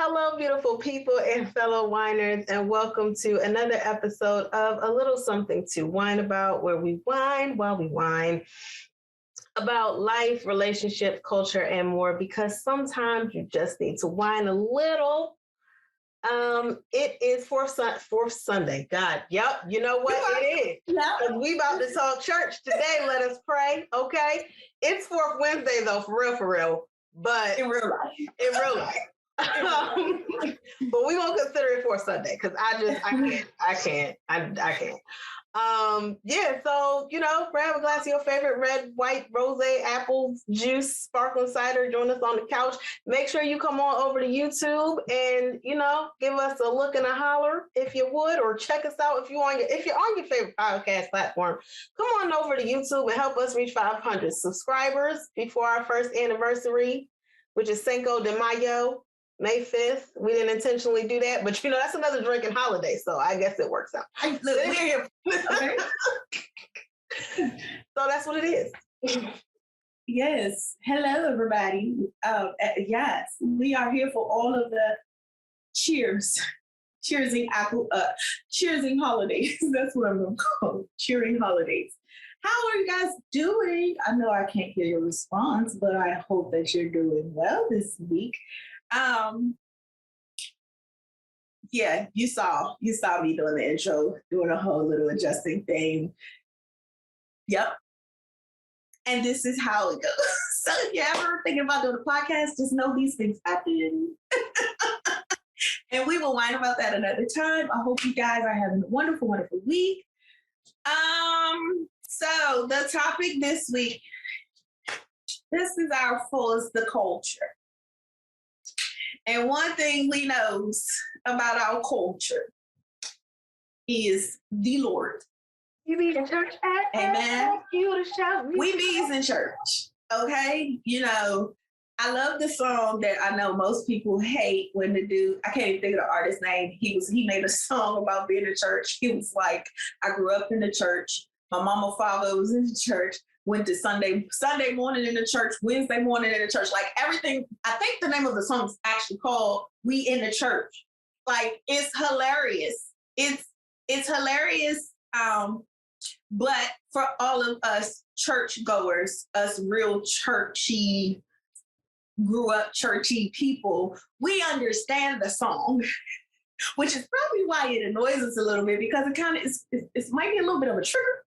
Hello, beautiful people and fellow whiners, and welcome to another episode of A Little Something to Whine About, where we whine while we whine about life, relationships, culture, and more, because sometimes you just need to whine a little. It is fourth Sunday. God, yep, you know what it is. Because we about to talk church today. Let us pray, okay? It's fourth Wednesday, though, for real. But in real life. But we won't consider it for Sunday because I can't. So grab a glass of your favorite red, white, rosé, apple juice, sparkling cider. Join us on the couch. Make sure you come on over to YouTube and give us a look and a holler if you would, or check us out if you're on your favorite podcast platform. Come on over to YouTube and help us reach 500 subscribers before our first anniversary, which is Cinco de Mayo. May 5th. We didn't intentionally do that, but that's another drinking holiday, so I guess it works out. We're here. Okay. So that's what it is. Yes. Hello, everybody. Yes, we are here for all of the cheersing holidays. That's what I'm going to call it. Cheering holidays. How are you guys doing? I know I can't hear your response, but I hope that you're doing well this week. Yeah, you saw me doing the intro, doing a whole little adjusting thing. Yep. And this is how it goes. So if you're ever thinking about doing a podcast, just know these things happen. And we will whine about that another time. I hope you guys are having a wonderful, wonderful week. So the topic this week, this is our fullest the culture. And one thing we know about our culture is the Lord. You be in church? Amen. You to shout. We bees in church, okay? I love the song that I know most people hate when the dude, I can't even think of the artist's name. He made a song about being in church. He was like, I grew up in the church. My mama, father was in the church. Went to Sunday morning in the church, Wednesday morning in the church, like everything. I think the name of the song is actually called We in the Church. Like, it's hilarious. It's hilarious. But for all of us churchgoers, us real churchy, grew up churchy people, we understand the song, which is probably why it annoys us a little bit, because it kind of it might be a little bit of a trigger.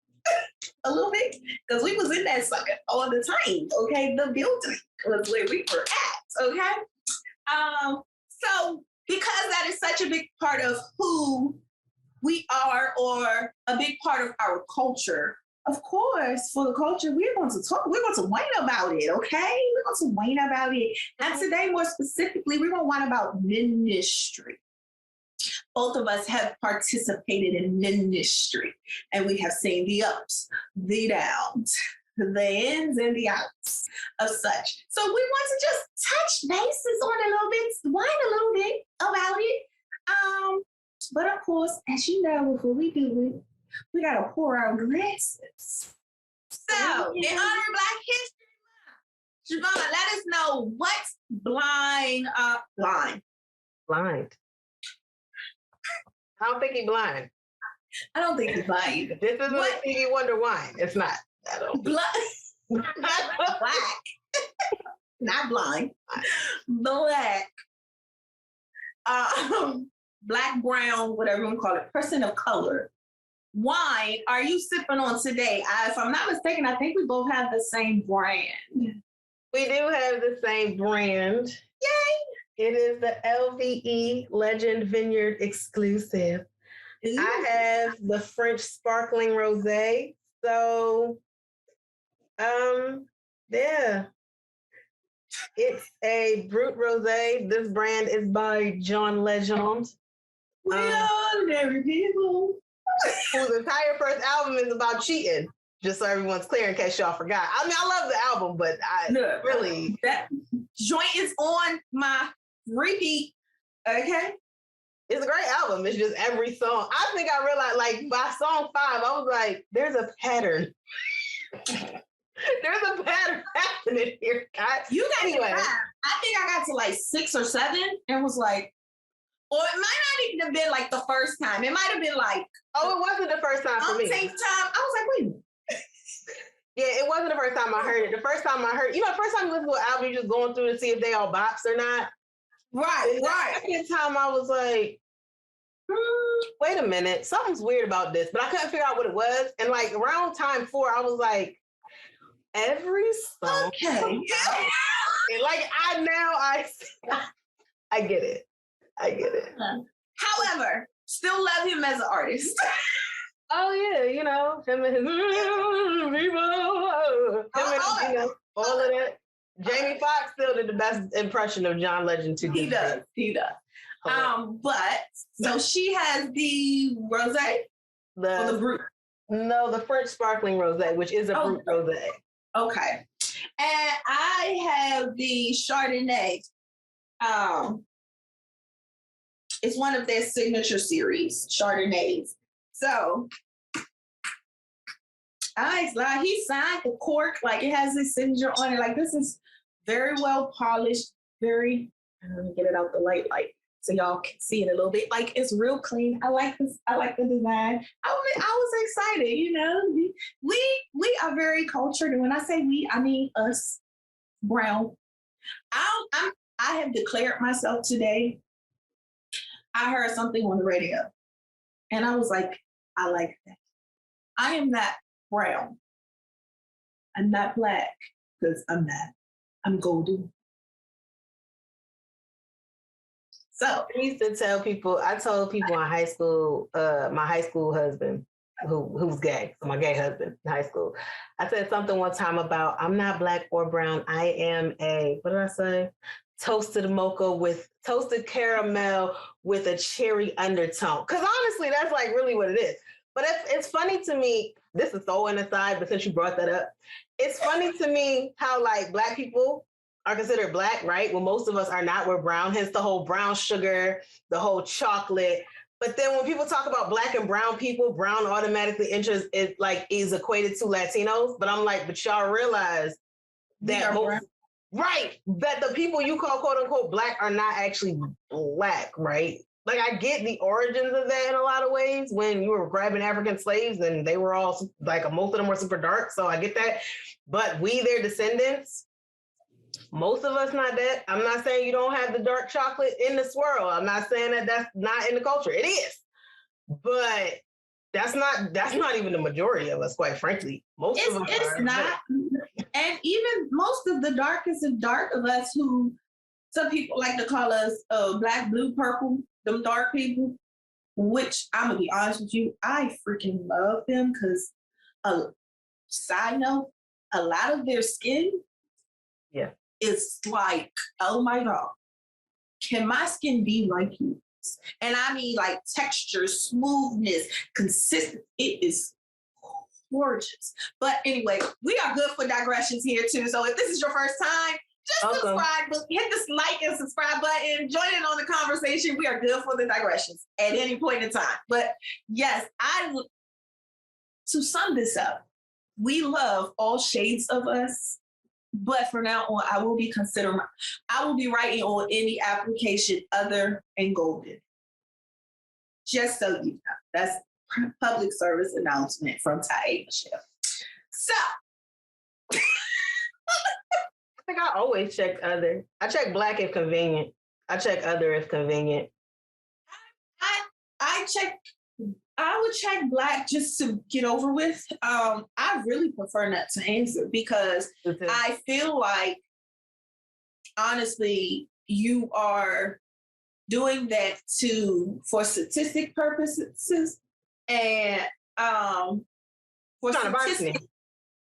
A little bit, because we was in that sucker all the time, okay? The building was where we were at, okay? So because that is such a big part of who we are, or a big part of our culture, of course, for the culture, we're going to whine about it, okay? We're going to whine about it. And today, more specifically, we're going to whine about ministry. Both of us have participated in ministry, and we have seen the ups, the downs, the ins and the outs of such. So we want to just touch bases on a little bit, whine a little bit about it. But of course, as you know, before we do it, we got to pour our glasses. So, in honor of Black History Month, Siobhan, let us know what's blind. Blind. I don't think he's blind. I don't think he's blind. This isn't a Stevie Wonder wine. It's not. Black. Not blind. Black. Black, brown, whatever you want to call it, person of color. Wine are you sipping on today? If I'm not mistaken, I think we both have the same brand. We do have the same brand. Yay! It is the LVE Legend Vineyard exclusive. Ooh. I have the French sparkling rosé. So, yeah. It's a Brut rosé. This brand is by John Legend. We ordinary people. Whose entire first album is about cheating. Just so everyone's clear, in case y'all forgot. I mean, I love the album, but that joint is on my repeat. Okay, it's a great album. It's just every song. I think I realized, like, by song 5, I was like, "There's a pattern. There's a pattern happening here, guys." You got anyway. I think I got to like 6 or 7 and was like, or it might not even have been like the first time. It might have been like, oh, it wasn't the first time for me. Time. I was like, wait a minute. Yeah, it wasn't the first time I heard it. The first time I heard, the first time you listen to an album, you're just going through to see if they all bops or not. Right. The second time I was like, wait a minute, something's weird about this, but I couldn't figure out what it was. And like around time 4, I was like, every song. Okay. And like I get it. However, still love him as an artist. Oh yeah, him and his all of that. Jamie Foxx still did the best impression of John Legend to He does. But so she has the rosé, the brut. No, the French sparkling rosé, which is a brut rosé. Okay, and I have the Chardonnay. It's one of their signature series, Chardonnays. So, he signed the cork, like it has his signature on it. Like this is very well polished, let me get it out the light so y'all can see it a little bit. Like it's real clean. I like this. I like the design. I was excited. We are very cultured, and when I say we, I mean us, brown. I have declared myself today. I heard something on the radio, and I was like, I like that. I am not brown. I'm not black because I'm not. I'm golden. So I used to tell people, I told people in high school, my high school husband, who's gay, my gay husband in high school, I said something one time about, I'm not black or brown. I am what did I say? Toasted mocha with toasted caramel with a cherry undertone. Because honestly, that's like really what it is. But it's funny to me, this is so an aside, but since you brought that up, it's funny to me how like black people are considered black, right? Well, most of us are not, we're brown, hence the whole brown sugar, the whole chocolate. But then when people talk about black and brown people, brown automatically is equated to Latinos. But I'm like, but y'all realize that that the people you call quote unquote black are not actually black, right? Like I get the origins of that in a lot of ways when you were grabbing African slaves and they were all like, most of them were super dark. So I get that. But we, their descendants, most of us not that. I'm not saying you don't have the dark chocolate in the swirl. I'm not saying that that's not in the culture. It is. But that's not even the majority of us, quite frankly. Most of us it's not. And even most of the darkest of dark of us who some people like to call us black, blue, purple, them dark people, which I'm going to be honest with you, I freaking love them because, side note, a lot of their skin is like, oh my God, can my skin be like you? And I mean like texture, smoothness, consistency. It is gorgeous. But anyway, we are good for digressions here too. So if this is your first time, just subscribe, hit this like and subscribe button, join in on the conversation. We are good for the digressions at any point in time. But yes, to sum this up, we love all shades of us. But from now on, I will be writing on any application other than golden. Just so you know, that's public service announcement from Ty Michelle. So, I think I always check other. I check black if convenient. I check other if convenient. I would check black just to get over with. I really prefer not to answer because I feel like, honestly, you are doing that for statistic purposes and for statistic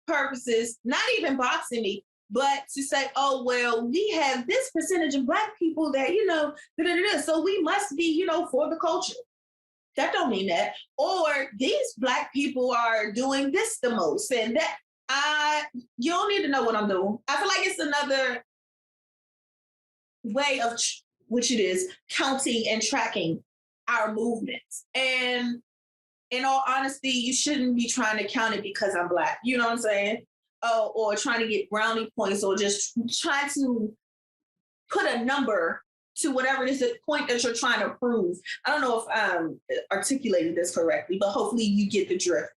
purposes, not even boxing me, but to say, oh, well, we have this percentage of black people that, so we must be, for the culture. That don't mean that. Or these black people are doing this the most. And that you don't need to know what I'm doing. I feel like it's another way of, which it is, counting and tracking our movements. And in all honesty, you shouldn't be trying to count it because I'm black. You know what I'm saying? Or trying to get brownie points or just try to put a number to whatever it is the point that you're trying to prove. I don't know if I'm articulating this correctly, but hopefully you get the drift.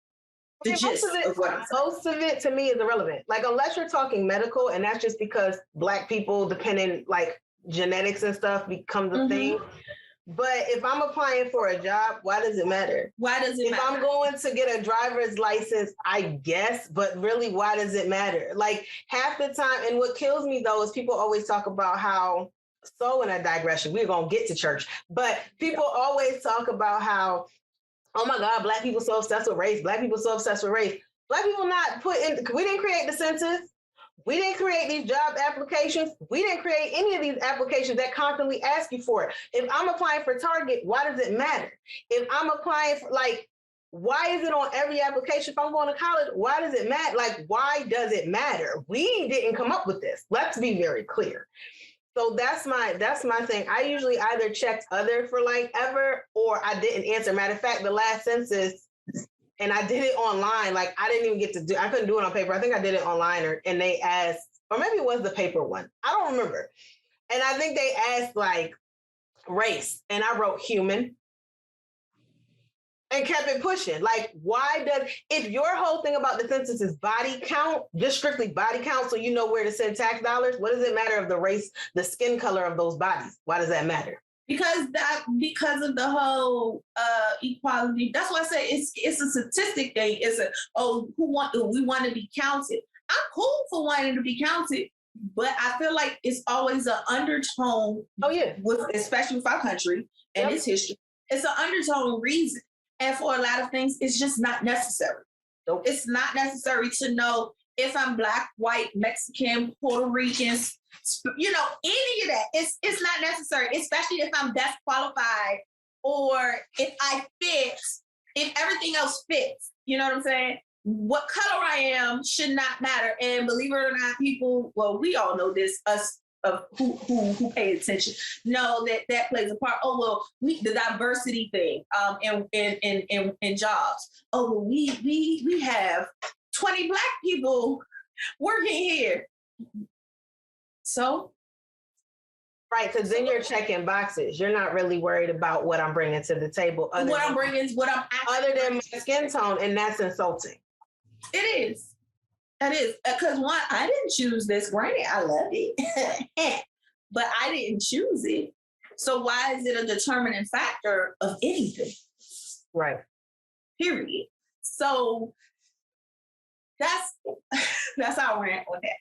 The gist of what I'm saying. Most of it to me is irrelevant. Like, unless you're talking medical, and that's just because Black people, depending, like, genetics and stuff becomes a thing. But if I'm applying for a job, why does it matter? Why does it matter? If I'm going to get a driver's license, I guess, but really, why does it matter? Like, half the time, and what kills me though is people always talk about how, so in a digression, we're going to get to church, but people always talk about how, oh my God, Black people so obsessed with race. Black people so obsessed with race. Black people not put in, we didn't create the census. We didn't create these job applications. We didn't create any of these applications that constantly ask you for it. If I'm applying for Target, why does it matter? If I'm applying for, like, why is it on every application? If I'm going to college, why does it matter? Like, why does it matter? We didn't come up with this. Let's be very clear. So that's my thing. I usually either checked other for like ever, or I didn't answer. Matter of fact, the last census, and I did it online. Like, I didn't even get to do, I couldn't do it on paper. I think I did it online, and they asked, or maybe it was the paper one. I don't remember. And I think they asked like race, and I wrote human and kept it pushing. Like, why does, if your whole thing about the census is body count, just strictly body count, so you know where to send tax dollars, what does it matter of the race, the skin color of those bodies? Why does that matter? Because of the whole equality. That's why I say it's a statistic thing. It's we want to be counted. I'm cool for wanting to be counted, but I feel like it's always an undertone. Oh yeah, especially with our country and its history, it's an undertone reason. And for a lot of things, it's just not necessary. Nope. It's not necessary to know if I'm Black, white, Mexican, Puerto Rican, you know, any of that. It's not necessary, especially if I'm deaf qualified, or if I fit, if everything else fits. You know what I'm saying? What color I am should not matter. And believe it or not, people, well, we all know this, us who pay attention know that plays a part. Oh well, the diversity thing in jobs. Oh well, we have 20 Black people working here. So right, because then you're checking boxes. You're not really worried about what I'm bringing to the table. Other than my skin tone, and that's insulting. It is. That is, because one, I didn't choose this. Granted, I love it, but I didn't choose it. So why is it a determining factor of anything? Right. Period. So that's our rant on that.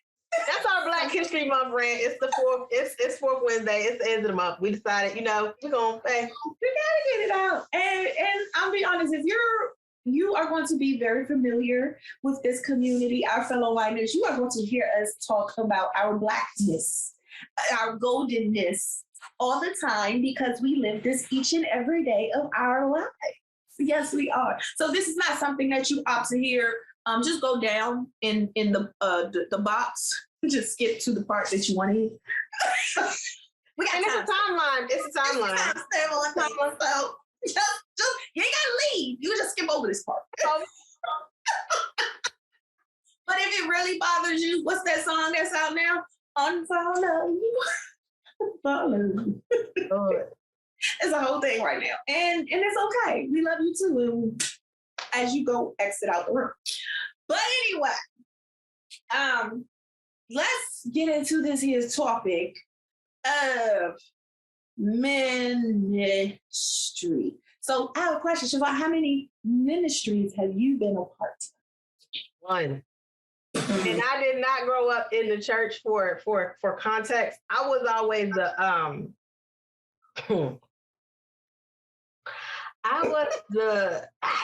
That's our Black History Month rant. It's the fourth. It's fourth Wednesday. It's the end of the month. We decided, we're gonna we gotta get it out. And I'll be honest, if you are going to be very familiar with this community, our fellow whiteness. You are going to hear us talk about our Blackness, our goldenness all the time, because we live this each and every day of our lives. Yes, we are. So this is not something that you opt to hear. Just go down in the box. Just skip to the part that you want to hear. It's a timeline. It's a timeline. So just you ain't gotta leave. You just skip over this part. But if it really bothers you, what's that song that's out now? Unfollow. Unfollow. It's a whole thing right now. And it's okay. We love you too. And as you go exit out the room. But anyway, let's get into this here topic of ministry. So I have a question, Siobhan. How many ministries have you been a part of? One. And I did not grow up in the church for context. I was always I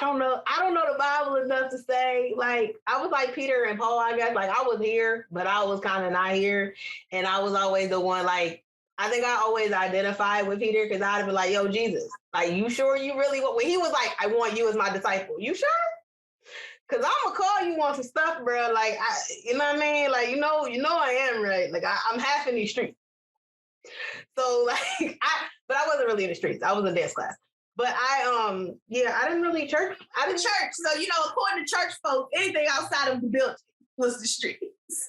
don't know the Bible enough to say, like, I was like Peter and Paul, I guess. Like, I was here, but I was kind of not here. And I was always the one, like, I think I always identified with Peter, because I'd be like, yo, Jesus, like, you sure you really want, when he was like, I want you as my disciple, you sure? Because I'm going to call you on some stuff, bro. Like, you know what I mean? Like, you know I am, right? Like, I'm half in these streets. So, like, but I wasn't really in the streets. I was in dance class. But I didn't really church. I didn't church. So, according to church folks, anything outside of the building was the streets.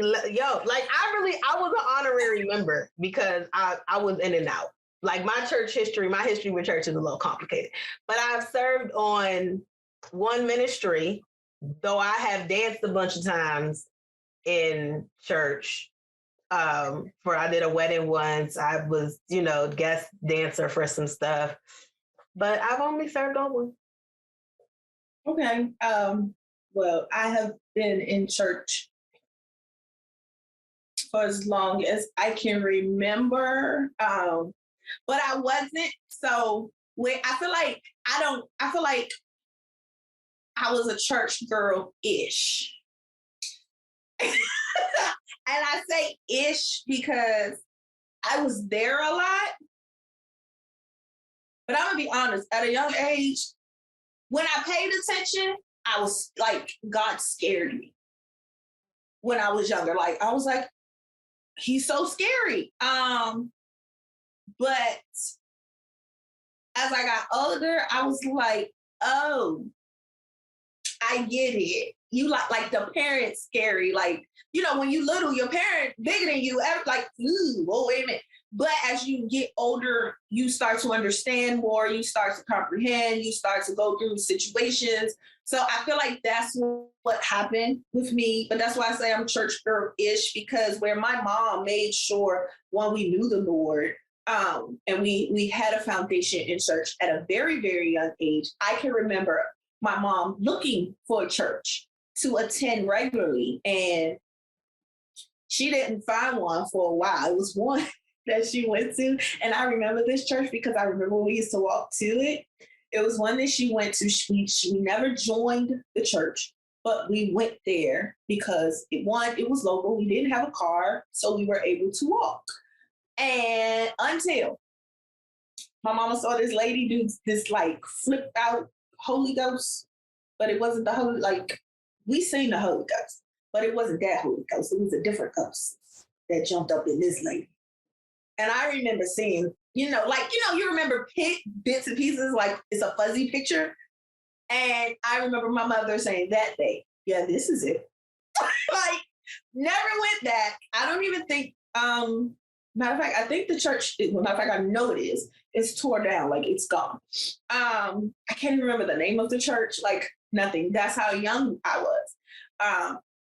like I was an honorary member because I was in and out. Like my history with church is a little complicated, but I've served on one ministry, though I have danced a bunch of times in church. I did a wedding once. I was, guest dancer for some stuff, but I've only served on one. Okay. Well, I have been in church for as long as I can remember, but I wasn't. So I feel like I was a church girl-ish. And I say ish because I was there a lot. But I'm gonna be honest, at a young age, when I paid attention, I was like, God scared me. When I was younger, like I was like, he's so scary. But as I got older, I was like, oh, I get it. You like the parents scary. Like, when you little, your parent bigger than you, like, ooh, whoa, wait a minute. But as you get older, you start to understand more, you start to comprehend, you start to go through situations. So I feel like that's what happened with me. But that's why I say I'm church girl-ish, because where my mom made sure, one, we knew the Lord, and we had a foundation in church at a very, very young age. I can remember my mom looking for a church to attend regularly, and she didn't find one for a while. It was one that she went to, and I remember this church because I remember we used to walk to it. It was one that she went to. She never joined the church, but we went there because it was local. We didn't have a car, so we were able to walk. And until my mama saw this lady do this like flipped out Holy Ghost, but it wasn't the Holy, like we seen the Holy Ghost, but it wasn't that Holy Ghost. It was a different ghost that jumped up in this lady. And I remember seeing, you remember bits and pieces, like it's a fuzzy picture. And I remember my mother saying that day, yeah, this is it. Like, never went back. I don't even think, matter of fact, I think the church, matter of fact, I know it is. It's tore down, like it's gone. I can't remember the name of the church, like nothing. That's how young I was.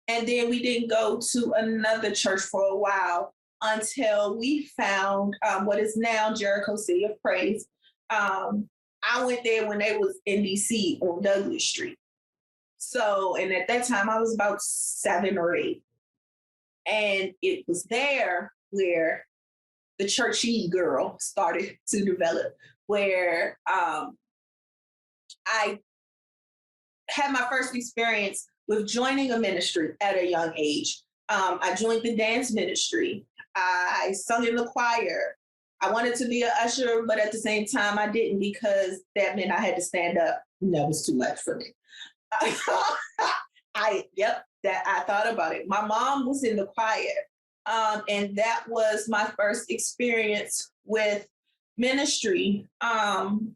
And then we didn't go to another church for a while until we found what is now Jericho City of Praise. I went there when they was in DC on Douglas Street. So, and at that time I was about 7 or 8. And it was there where the churchy girl started to develop, where I had my first experience with joining a ministry at a young age. I joined the dance ministry. I sung in the choir. I wanted to be an usher, but at the same time, I didn't, because that meant I had to stand up. And that was too much for me. I thought about it. My mom was in the choir, and that was my first experience with ministry. And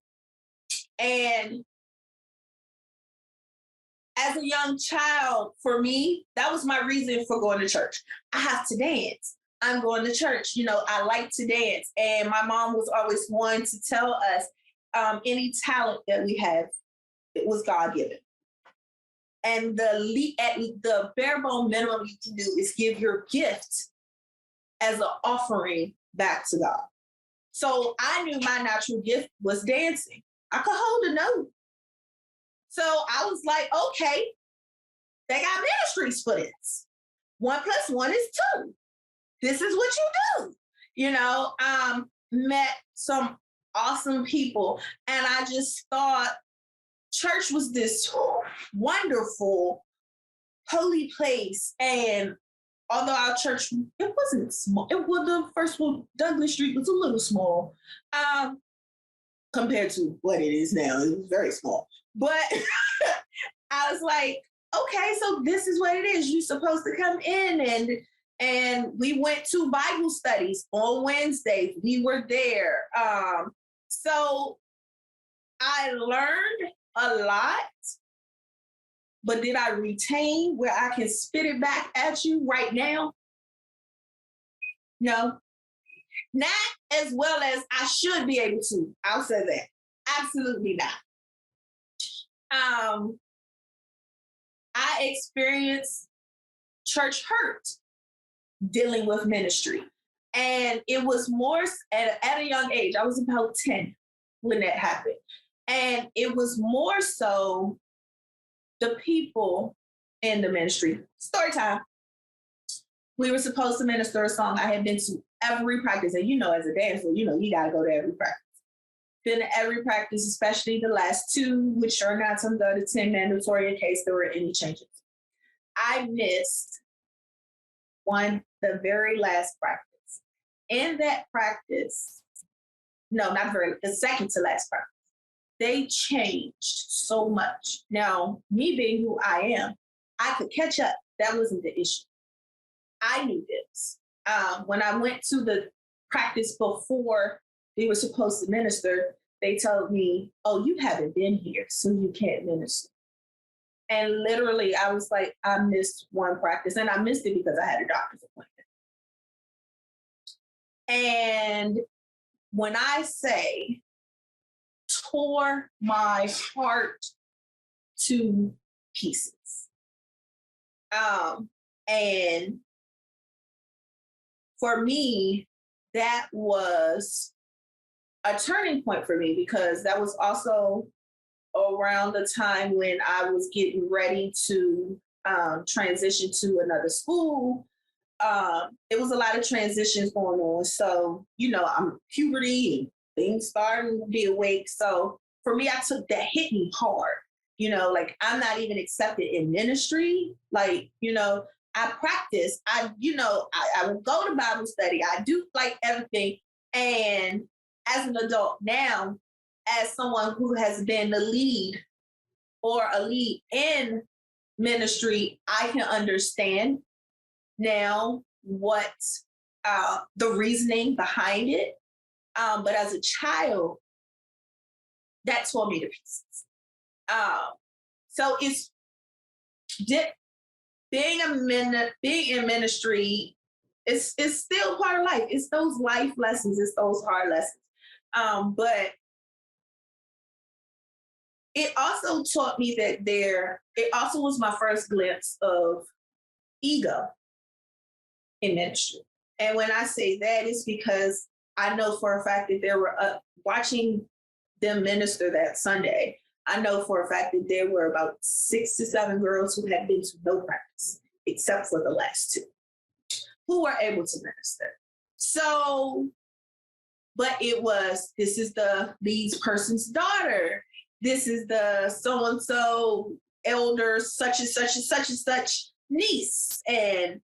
as a young child, for me, that was my reason for going to church. I have to dance. I'm going to church. I like to dance. And my mom was always one to tell us any talent that we have, it was God-given. And the bare bone minimum you can do is give your gift as an offering back to God. So I knew my natural gift was dancing. I could hold a note. So I was like, okay, they got ministries for this. 1 + 1 is 2. This is what you do. Met some awesome people. And I just thought church was this wonderful, holy place. And although our church, it wasn't small. It was the first one, Douglas Street was a little small compared to what it is now. It was very small. But I was like, okay, so this is what it is. You're supposed to come in, and we went to Bible studies on Wednesdays. We were there. So I learned a lot but did I retain where I can spit it back at you right now? No, not as well as I should be able to. I'll say that. Absolutely not. I experienced church hurt dealing with ministry. And it was more at a young age. I was about 10 when that happened. And it was more so the people in the ministry. Story time. We were supposed to minister a song. I had been to every practice. And as a dancer, you got to go to every practice. Been to every practice, especially the last two, which are not some go to 10 mandatory in case there were any changes. I missed the very last practice. In that practice, the second to last practice, they changed so much. Now, me being who I am, I could catch up. That wasn't the issue. I knew this. When I went to the practice before we were supposed to minister, they told me, "Oh, you haven't been here, so you can't minister." And literally, I was like, I missed one practice, and I missed it because I had a doctor's appointment. And when I say tore my heart to pieces, and for me, that was a turning point for me because that was also around the time when I was getting ready to transition to another school. It was a lot of transitions going on. So, I'm puberty and things starting to be awake. So for me, I took that hit me hard. Like I'm not even accepted in ministry. Like, I practice. I would go to Bible study. I do like everything. And as an adult now, as someone who has been the lead or a lead in ministry, I can understand now what the reasoning behind it. But as a child, that tore me to pieces. So it's being in ministry is still part of life. It's those life lessons. It's those hard lessons. But it also taught me that it also was my first glimpse of ego in ministry. And when I say that, it's because I know for a fact that there were watching them minister that Sunday. I know for a fact that there were about 6 to 7 girls who had been to no practice, except for the last 2, who were able to minister. So, but it was, this is the lead person's daughter. This is the so-and-so elder, such and such and such and such niece. And,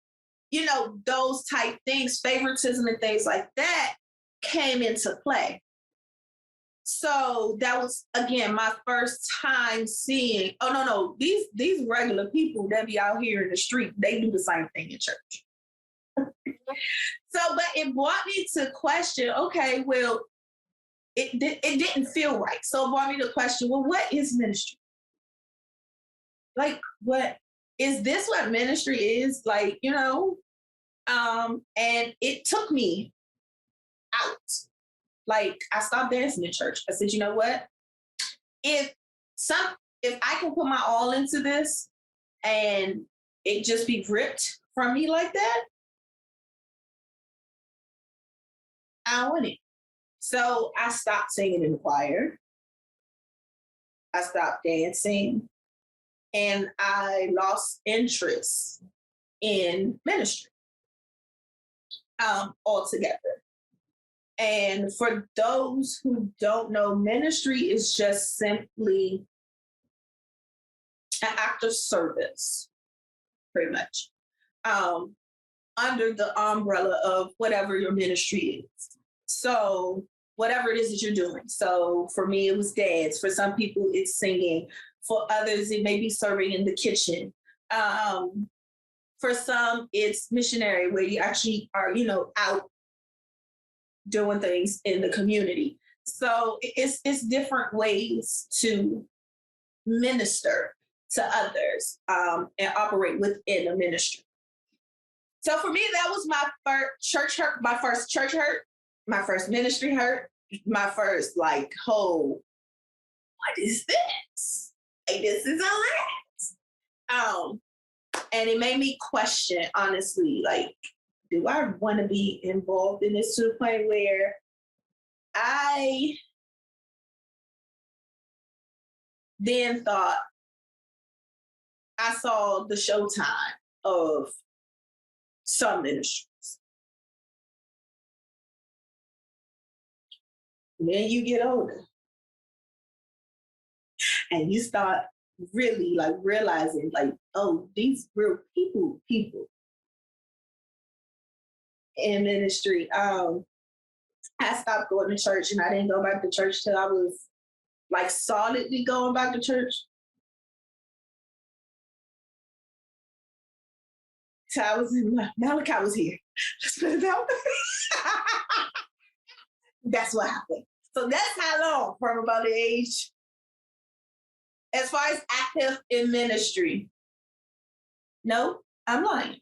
those type things, favoritism and things like that came into play. So that was, again, my first time seeing, these regular people that be out here in the street, they do the same thing in church. But it brought me to question, okay, well, it didn't feel right. So it brought me to question, well, what is ministry? Like, what is this what ministry is? Like, and it took me out. Like, I stopped dancing in church. I said, you know what? If I can put my all into this and it just be ripped from me like that, I want it. So I stopped singing in the choir. I stopped dancing. And I lost interest in ministry altogether. And for those who don't know, ministry is just simply an act of service, pretty much, under the umbrella of whatever your ministry is. So whatever it is that you're doing. So for me, it was dance. For some people, it's singing. For others, it may be serving in the kitchen. For some, it's missionary, where you actually are, out doing things in the community. So it's different ways to minister. to others and operate within the ministry. So for me, that was my first church hurt, my first church hurt, my first ministry hurt, my first like whole, what is this? Like, this is a lot. And it made me question, honestly, like, do I want to be involved in this to the point where I then thought I saw the showtime of some ministries. Then you get older and you start really like realizing like, oh, these real people in ministry. I stopped going to church and I didn't go back to church till I was like solidly going back to church. So I was in Malachi was here. Let's put it that way. That's what happened. So that's how long from about the age, as far as active in ministry. No, I'm lying.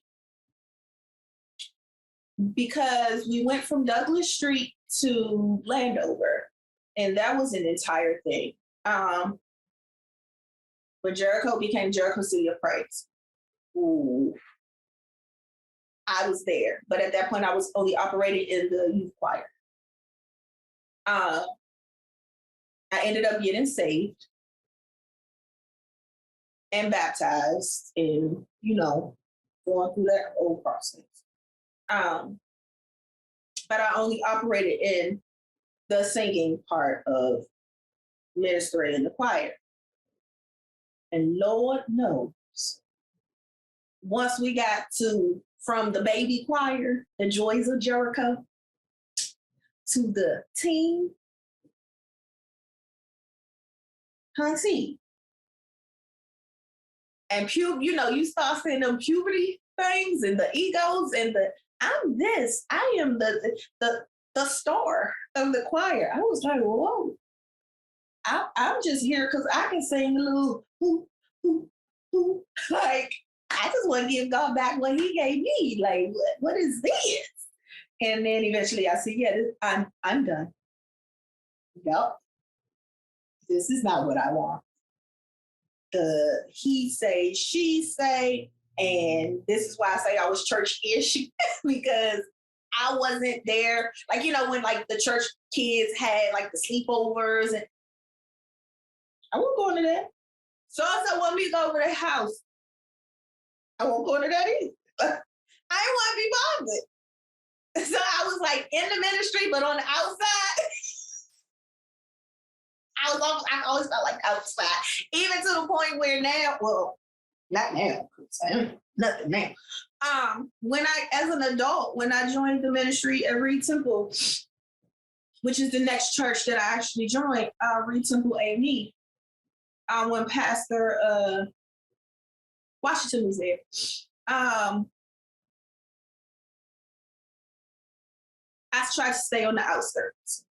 Because we went from Douglas Street to Landover, and that was an entire thing. When Jericho became Jericho City of Praise, ooh, I was there. But at that point, I was only operating in the youth choir. I ended up getting saved and baptized and, going through that whole process. But I only operated in the singing part of ministering in the choir. And Lord knows, once we got from the baby choir, the Joys of Jericho, to the teen, honey, and you start seeing them puberty things and the egos and I'm this, I am the star of the choir. I was like, whoa, I'm just here because I can sing a little hoo, hoo, hoo. Like, I just want to give God back what he gave me. Like, what is this? And then eventually I said, yeah, I'm done. Yep. This is not what I want. The he say, she say, and this is why I say I was church-ish because I wasn't there. Like, when like the church kids had like the sleepovers, and I wasn't going to that. So I said, want me to go over the house. I won't go to that either. I didn't want to be bothered. So I was like in the ministry, but on the outside, I always felt like outside. Even to the point where now, well, not now, nothing now. As an adult, when I joined the ministry at Reed Temple, which is the next church that I actually joined, Reed Temple AME, when Pastor Washington was there. I tried to stay on the outskirts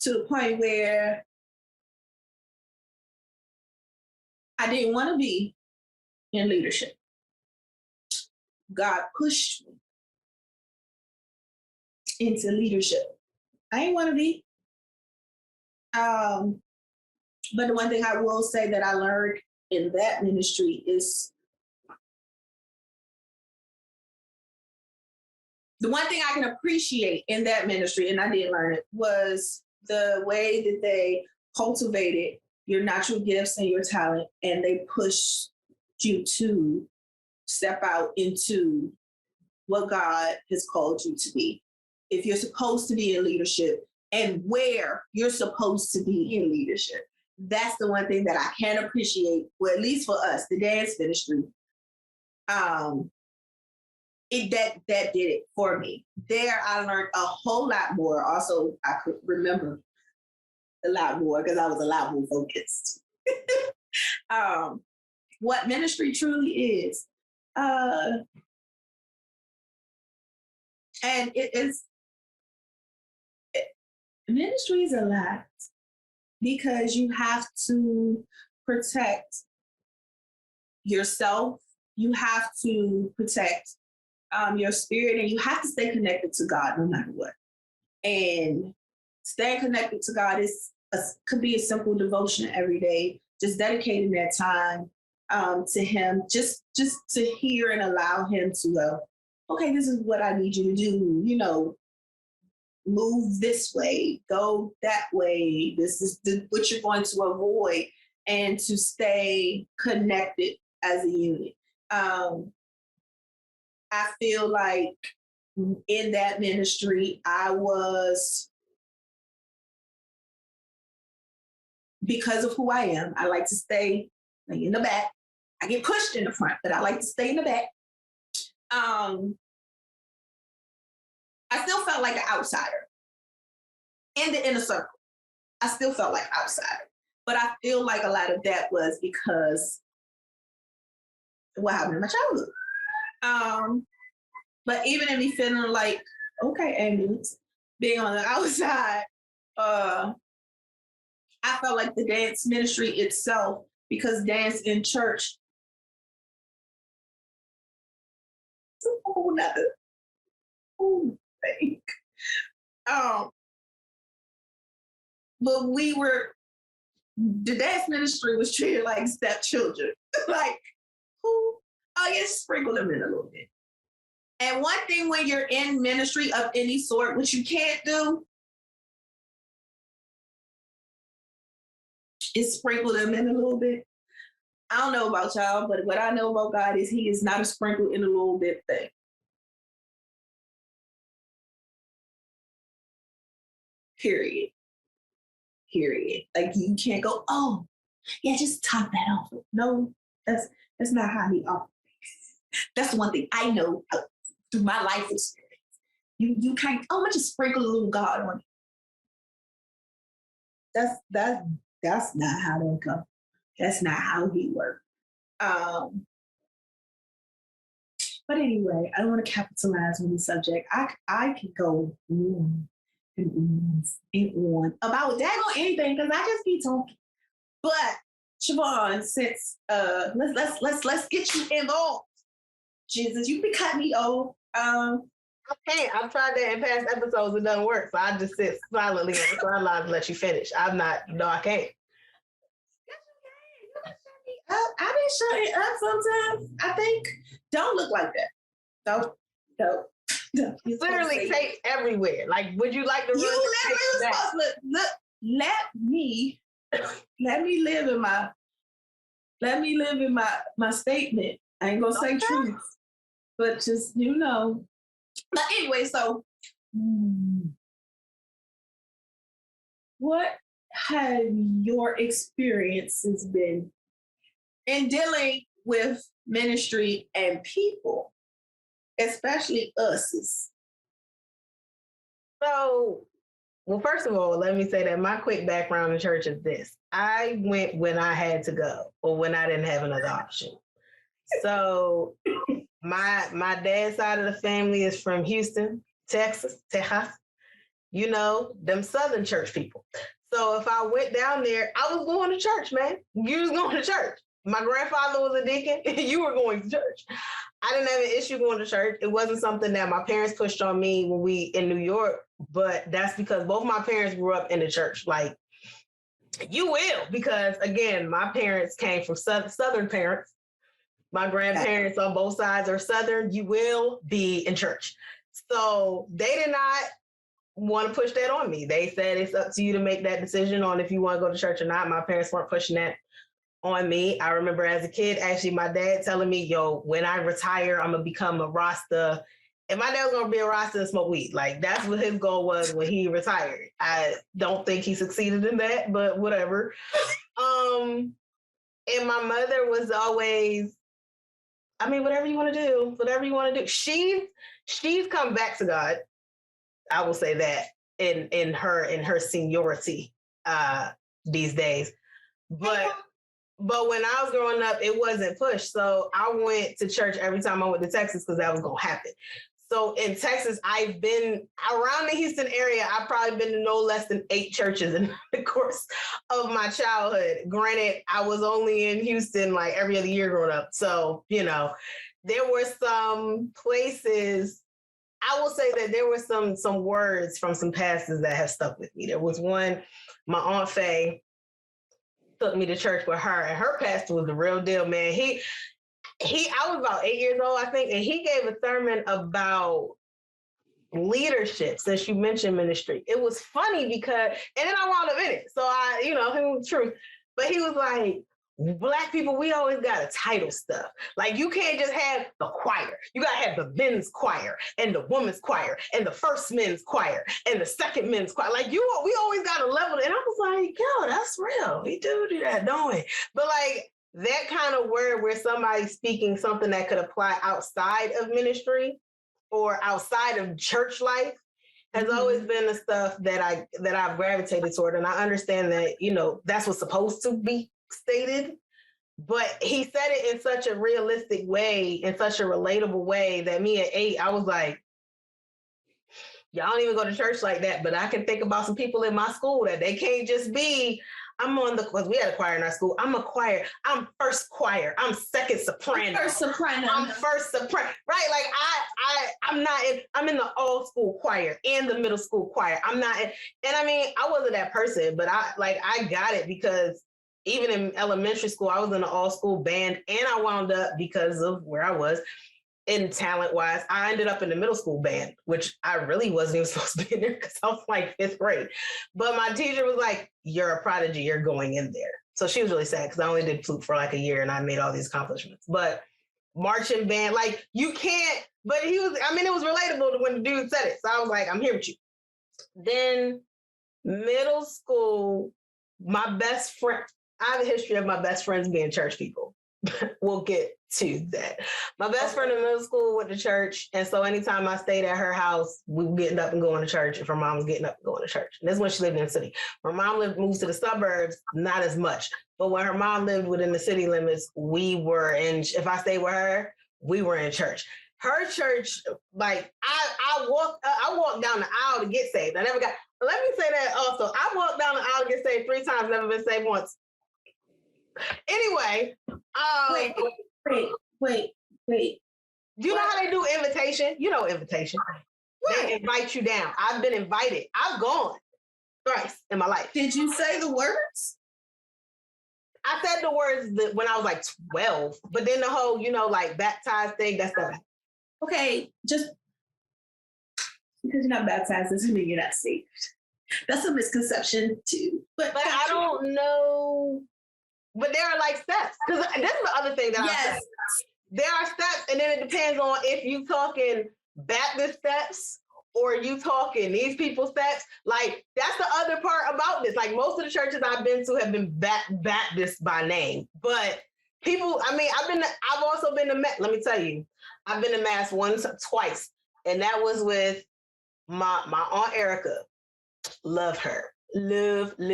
to the point where I didn't want to be in leadership. God pushed me into leadership. I didn't want to be. But the one thing I will say that I learned in that ministry is the one thing I can appreciate in that ministry, and I did learn it, was the way that they cultivated your natural gifts and your talent, and they pushed you to step out into what God has called you to be. If you're supposed to be in leadership and where you're supposed to be in leadership, that's the one thing that I can appreciate, well, at least for us, the dance ministry. That did it for me. There, I learned a whole lot more. Also, I could remember a lot more because I was a lot more focused. What ministry truly is, and ministry is a lot. because you have to protect yourself. You have to protect your spirit, and you have to stay connected to God no matter what. And staying connected to God could be a simple devotion every day, just dedicating that time to Him, just to hear and allow Him to go, okay, this is what I need you to do, move this way, go that way. This is what you're going to avoid, and to stay connected as a unit. I feel like in that ministry, I was, because of who I am, I like to stay in the back. I get pushed in the front, but I like to stay in the back. I still felt like an outsider in the inner circle. I still felt like an outsider. But I feel like a lot of that was because what happened in my childhood. But even in me feeling like, okay, ambulance, being on the outside, I felt like the dance ministry itself, because dance in church, it's a whole nother thing. But the dance ministry was treated like stepchildren. Like, who? Oh, yeah, sprinkle them in a little bit. And one thing when you're in ministry of any sort, which you can't do, is sprinkle them in a little bit. I don't know about y'all, but what I know about God is He is not a sprinkle in a little bit thing. Period. Like, you can't go, oh, yeah, just top that off. No, that's not how He operates. That's one thing I know through my life experience. You can't, oh, I'm gonna just sprinkle a little God on you. That's not how that goes. That's not how He works. But anyway, I don't want to capitalize on the subject. I could go on and on about daggone anything, because I just keep talking. But Siobhan, since let's get you involved. Jesus, you can cut me off. I can't. I've tried that in past episodes. It doesn't work. So I just sit silently on the sideline and let you finish. I can't. I've been shutting up sometimes. I think. Don't look like that. Don't. Literally tape everywhere. Like, would you like to? You literally supposed to look. Let me live in my statement. I ain't gonna say truth, but just But anyway, so what have your experiences been in dealing with ministry and people, especially us? So, well, first of all, let me say that my quick background in church is this. I went when I had to go, or when I didn't have another option. So my dad's side of the family is from Houston, Texas. Them Southern church people. So if I went down there, I was going to church, man. You was going to church. My grandfather was a deacon. You were going to church. I didn't have an issue going to church. It wasn't something that my parents pushed on me when we in New York, but that's because both my parents grew up in the church. Like, you will, because again, my parents came from Southern parents. My grandparents on both sides are Southern. You will be in church. So they did not want to push that on me. They said it's up to you to make that decision on if you want to go to church or not. My parents weren't pushing that on me. I remember as a kid, actually, my dad telling me, when I retire, I'm going to become a Rasta. And my dad was going to be a Rasta and smoke weed. Like, that's what his goal was when he retired. I don't think he succeeded in that, but whatever. And my mother was always, whatever you want to do. She's come back to God. I will say that in her seniority these days. But when I was growing up, it wasn't pushed. So I went to church every time I went to Texas because that was going to happen. So in Texas, I've been around the Houston area. I've probably been to no less than 8 churches in the course of my childhood. Granted, I was only in Houston like every other year growing up. So, you know, there were some places, I will say that there were some words from some pastors that have stuck with me. There was one, my Aunt Faye took me to church with her, and her pastor was the real deal, man. I was about 8 years old, I think, and he gave a sermon about leadership, since you mentioned ministry. It was funny because, and then I wound up in it. So it was truth. But he was like, Black people, we always got to title stuff. Like, you can't just have the choir. You got to have the men's choir and the women's choir and the first men's choir and the second men's choir. Like, we always got to level it. And I was like, yo, that's real. We do that, don't we? But like, that kind of word where somebody's speaking something that could apply outside of ministry or outside of church life has always been the stuff that I've gravitated toward. And I understand that, that's what's supposed to be stated, but he said it in such a realistic way, in such a relatable way, that me at 8, I was like, y'all don't even go to church like that. But I can think about some people in my school that they can't just be, because we had a choir in our school. I'm a choir. I'm first choir. I'm second soprano. First soprano. I'm first soprano. Right? Like I'm in the all school choir and the middle school choir. I'm not, and I mean, I wasn't that person, but I got it because even in elementary school, I was in an all school band, and I wound up, because of where I was in talent wise, I ended up in the middle school band, which I really wasn't even supposed to be in there because I was like 5th grade. But my teacher was like, you're a prodigy, you're going in there. So she was really sad because I only did flute for like a year and I made all these accomplishments. But marching band, like, you can't, but it was relatable to when the dude said it. So I was like, I'm here with you. Then middle school, my best friend, I have a history of my best friends being church people. We'll get to that. My best friend in middle school went to church, and so anytime I stayed at her house, we were getting up and going to church. If her mom was getting up and going to church, and this is when she lived in the city. Her mom moved to the suburbs, not as much. But when her mom lived within the city limits, we were in. If I stayed with her, we were in church. Her church, like I walked down the aisle to get saved. I never got. Let me say that also. I walked down the aisle to get saved 3 times, never been saved once. Anyway, wait. Do you know how they do invitation? You know invitation. Right. They invite you down. I've been invited. I've gone thrice in my life. Did you say the words? I said the words when I was like 12, but then the whole, like baptized thing, that's not. Okay, just because you're not baptized doesn't mean you're not saved. That's a misconception too. But I don't know. But there are like steps. Because this is the other thing that I say. There are steps, and then it depends on if you talking Baptist steps or you talking these people's steps. Like, that's the other part about this. Like, most of the churches I've been to have been Baptist by name. But people, I've also been to Mass. Let me tell you, I've been to Mass twice. And that was with my Aunt Erica. Love her. Love. She's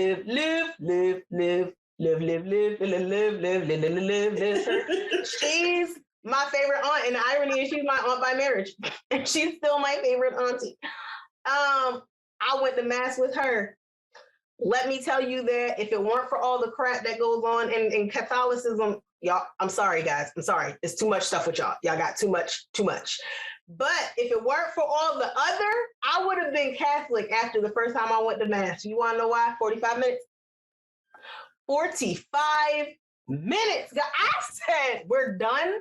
my favorite aunt, and the irony is she's my aunt by marriage, and she's still my favorite auntie. I went to Mass with her. Let me tell you that if it weren't for all the crap that goes on in Catholicism, y'all, I'm sorry, guys. I'm sorry. It's too much stuff with y'all. Y'all got too much. But if it weren't for all the other, I would have been Catholic after the first time I went to Mass. You want to know why? 45 minutes? 45 minutes. I said, we're done?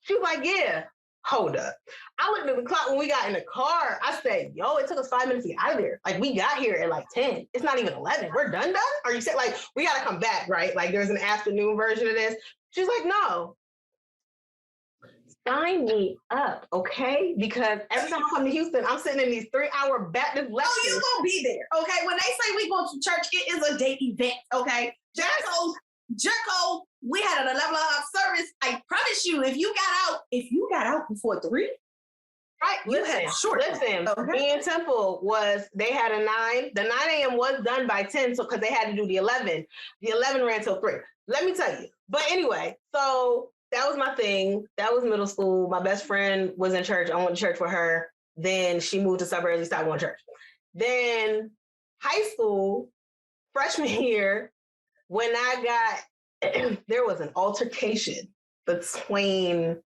She was like, yeah. Hold up. I looked at the clock when we got in the car. I said, yo, it took us 5 minutes to get out of there. Like, we got here at like 10. It's not even 11. We're done? Are you saying, like, we got to come back, right? Like, there's an afternoon version of this. She's like, no. Sign me up, okay? Because every time I come to Houston, I'm sitting in these 3-hour Baptist lectures. Oh, you're going to be there, okay? When they say we go to church, it is a day event, okay? Jerko, we had an 11 o'clock service. I promise you, if you got out before 3, right? Listen, okay. Me and Temple they had a 9. The 9 a.m. was done by 10, so because they had to do the 11. The 11 ran till 3. Let me tell you. But anyway, so that was my thing. That was middle school. My best friend was in church. I went to church with her. Then she moved to suburbs, stopped going to church. Then high school, freshman year, when I got, there was an altercation between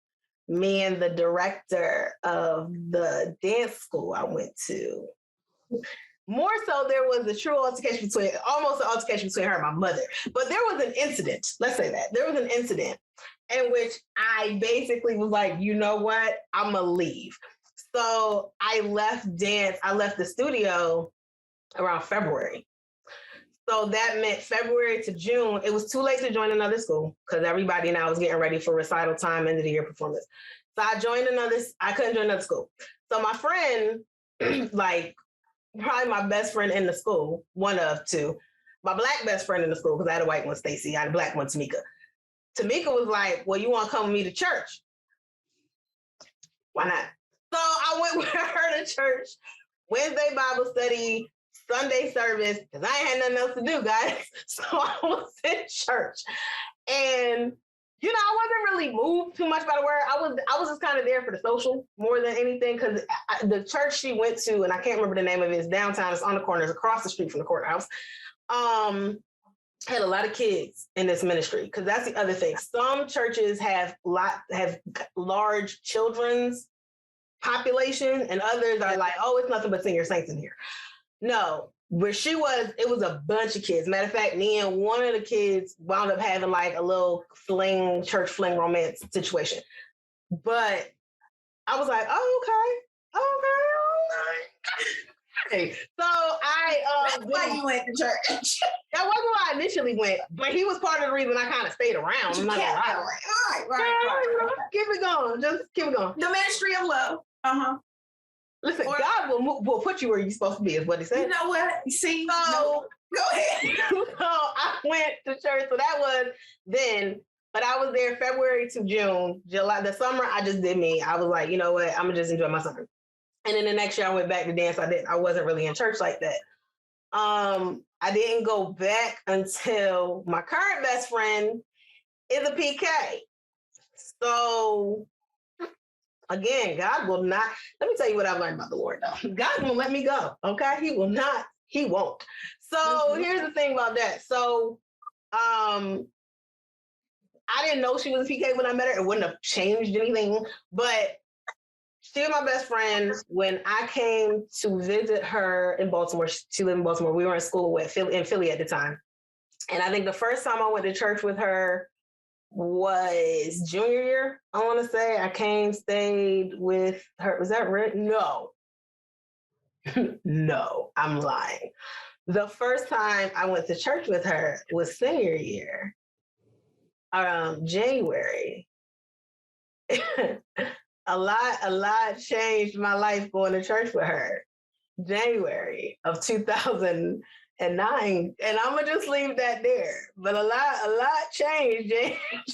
me and the director of the dance school I went to. More so, there was a true altercation almost an altercation between her and my mother. But there was an incident, let's say that. There was an incident in which I basically was like, you know what? I'm going to leave. So I left the studio around February. So that meant February to June. It was too late to join another school because everybody now was getting ready for recital time, end of the year performance. So I couldn't join another school. So my friend, like, probably my best friend in the school, one of two, my Black best friend in the school, because I had a white one, Stacy, I had a Black one, Tamika. Tamika was like, well, you want to come with me to church? Why not? So I went with her to church, Wednesday Bible study, Sunday service, because I ain't had nothing else to do, guys. So I was in church. And you know, I wasn't really moved too much by the word. I was just kind of there for the social more than anything, because the church she went to, and I can't remember the name of it, is downtown. It's on the corner. It's across the street from the courthouse. Had a lot of kids in this ministry, because that's the other thing. Some churches have large children's population, and others are like, oh, it's nothing but senior saints in here. No. Where she was, it was a bunch of kids. Matter of fact, me and one of the kids wound up having like a little church fling romance situation. But I was like, oh, okay. So that's why you went to church. That wasn't why I initially went, but he was part of the reason I kind of stayed around. I'm not gonna lie. Right. Keep it going. Just keep it going. The ministry of love. Listen, God will put you where you're supposed to be, is what he said. You know what? See, so go ahead. So I went to church. So that was then, but I was there February to June. July, the summer, I just did me. I was like, you know what? I'm gonna just enjoy my summer. And then the next year I went back to dance. I wasn't really in church like that. I didn't go back until my current best friend is a PK. So again, God will not, let me tell you what I've learned about the Lord though. God won't let me go, okay? He won't. So here's the thing about that. So I didn't know she was a PK when I met her. It wouldn't have changed anything, but she was my best friend. When I came to visit her in Baltimore, she lived in Baltimore. We were in school in Philly at the time. And I think the first time I went to church with her was junior year, I want to say. I stayed with her. Was that right? No. No, I'm lying. The first time I went to church with her was senior year, January. A lot changed my life going to church with her. January of 2009, and I'm gonna just leave that there. But a lot changed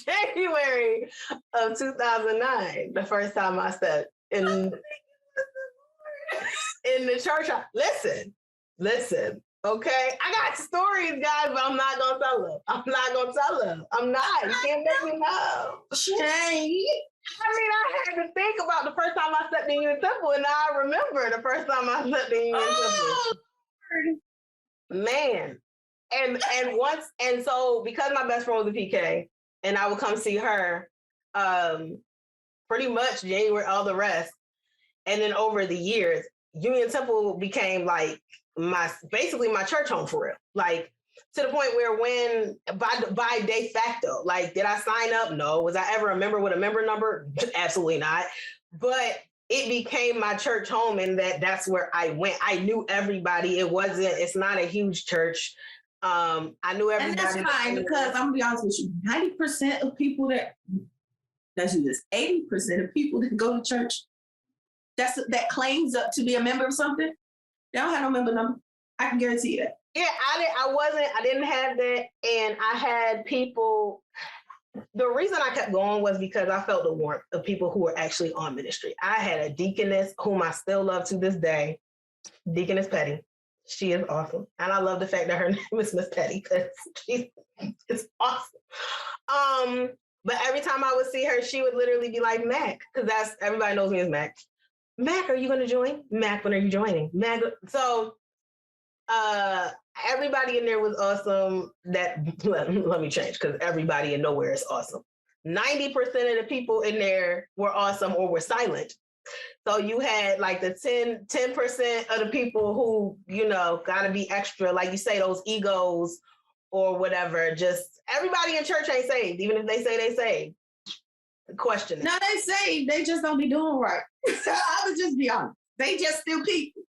January of 2009. The first time I stepped in the church. Listen. Okay, I got stories, guys, but I'm not gonna tell them. I'm not. You can't make me know. Shame. I had to think about the first time I slept in Union Temple, and now I remember the first time I slept in Union Temple. Man. And so because my best friend was a PK, and I would come see her pretty much January, all the rest. And then over the years, Union Temple became like basically my church home for real. Like, to the point where when, by de facto, like, did I sign up? No. Was I ever a member with a member number? Absolutely not. But it became my church home, and that's where I went. I knew everybody. It's not a huge church. I knew everybody. And that's fine, because I'm gonna be honest with you, 90% of people let's do this, 80% of people that go to church, that claims up to be a member of something, they don't have no member number. I can guarantee you that. Yeah, I didn't have that. And I had people, the reason I kept going was because I felt the warmth of people who were actually on ministry. I had a deaconess whom I still love to this day, Deaconess Petty. She is awesome. And I love the fact that her name is Miss Petty, because it's awesome. But every time I would see her, she would literally be like, Mac, because everybody knows me as Mac. Mac, are you going to join? Mac, when are you joining? Mac. So everybody in there was awesome. That let me change, because everybody in nowhere is awesome. 90% of the people in there were awesome or were silent. So you had like the 10% of the people who, you know, got to be extra, like you say, those egos or whatever. Just everybody in church ain't saved, even if they say they saved. Question. No, they saved. They just don't be doing right. So I would just be honest. They just still people.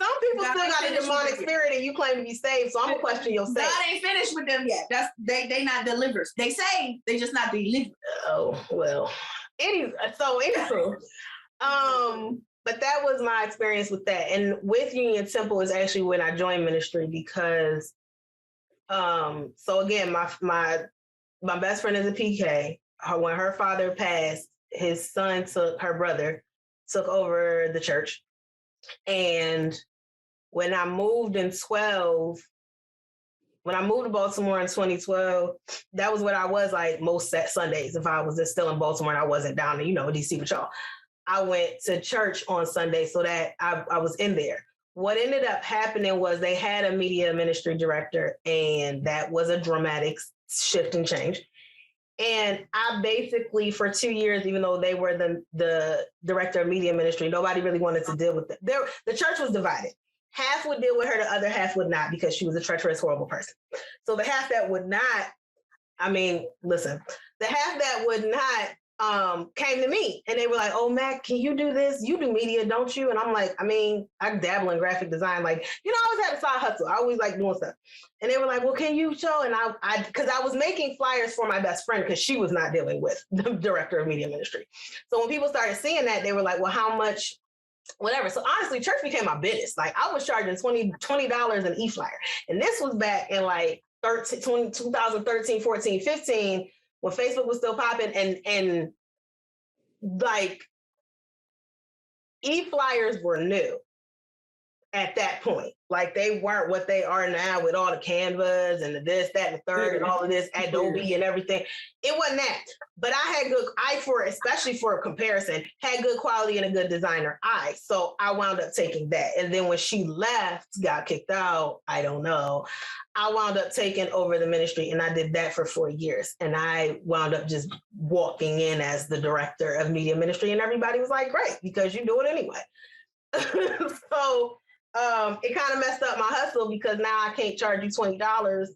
Some people still got a demonic spirit and you claim to be saved, so I'm going to question your faith. God ain't finished with them yet. They not delivered. They saved. They just not delivered. Oh, well. Anywho, but that was my experience with that. And with Union Temple is actually when I joined ministry, because so again, my best friend is a PK. When her father passed, his son her brother took over the church. And when I moved to Baltimore in 2012, that was what I was like most Sundays. If I was just still in Baltimore and I wasn't down in, DC with y'all, I went to church on Sunday so that I was in there. What ended up happening was they had a media ministry director, and that was a dramatic shift and change. And I basically, for 2 years, even though they were the director of media ministry, nobody really wanted to deal with it. The church was divided. Half would deal with her, the other half would not, because she was a treacherous, horrible person. So the half that would not, the half that would not came to me, and they were like, "Oh, Mac, can you do this? You do media, don't you?" And I'm like, I dabble in graphic design. Like, I always had a side hustle. I always like doing stuff. And they were like, "Well, can you show?" And because I was making flyers for my best friend, because she was not dealing with the director of media ministry. So when people started seeing that, they were like, "Well, how much?" Whatever. So honestly, church became my business. Like, I was charging $20 an e-flyer. And this was back in like 2013, 14, 15, when Facebook was still popping, and like e-flyers were new at that point. Like, they weren't what they are now with all the Canvas and the this, that, and the third, and all of this Adobe and everything. It wasn't that. But I had especially for a comparison, had good quality and a good designer eye. So I wound up taking that. And then when she left, got kicked out, I don't know, I wound up taking over the ministry, and I did that for 4 years. And I wound up just walking in as the director of media ministry, and everybody was like, "Great, because you do it anyway." So it kind of messed up my hustle, because now I can't charge you $20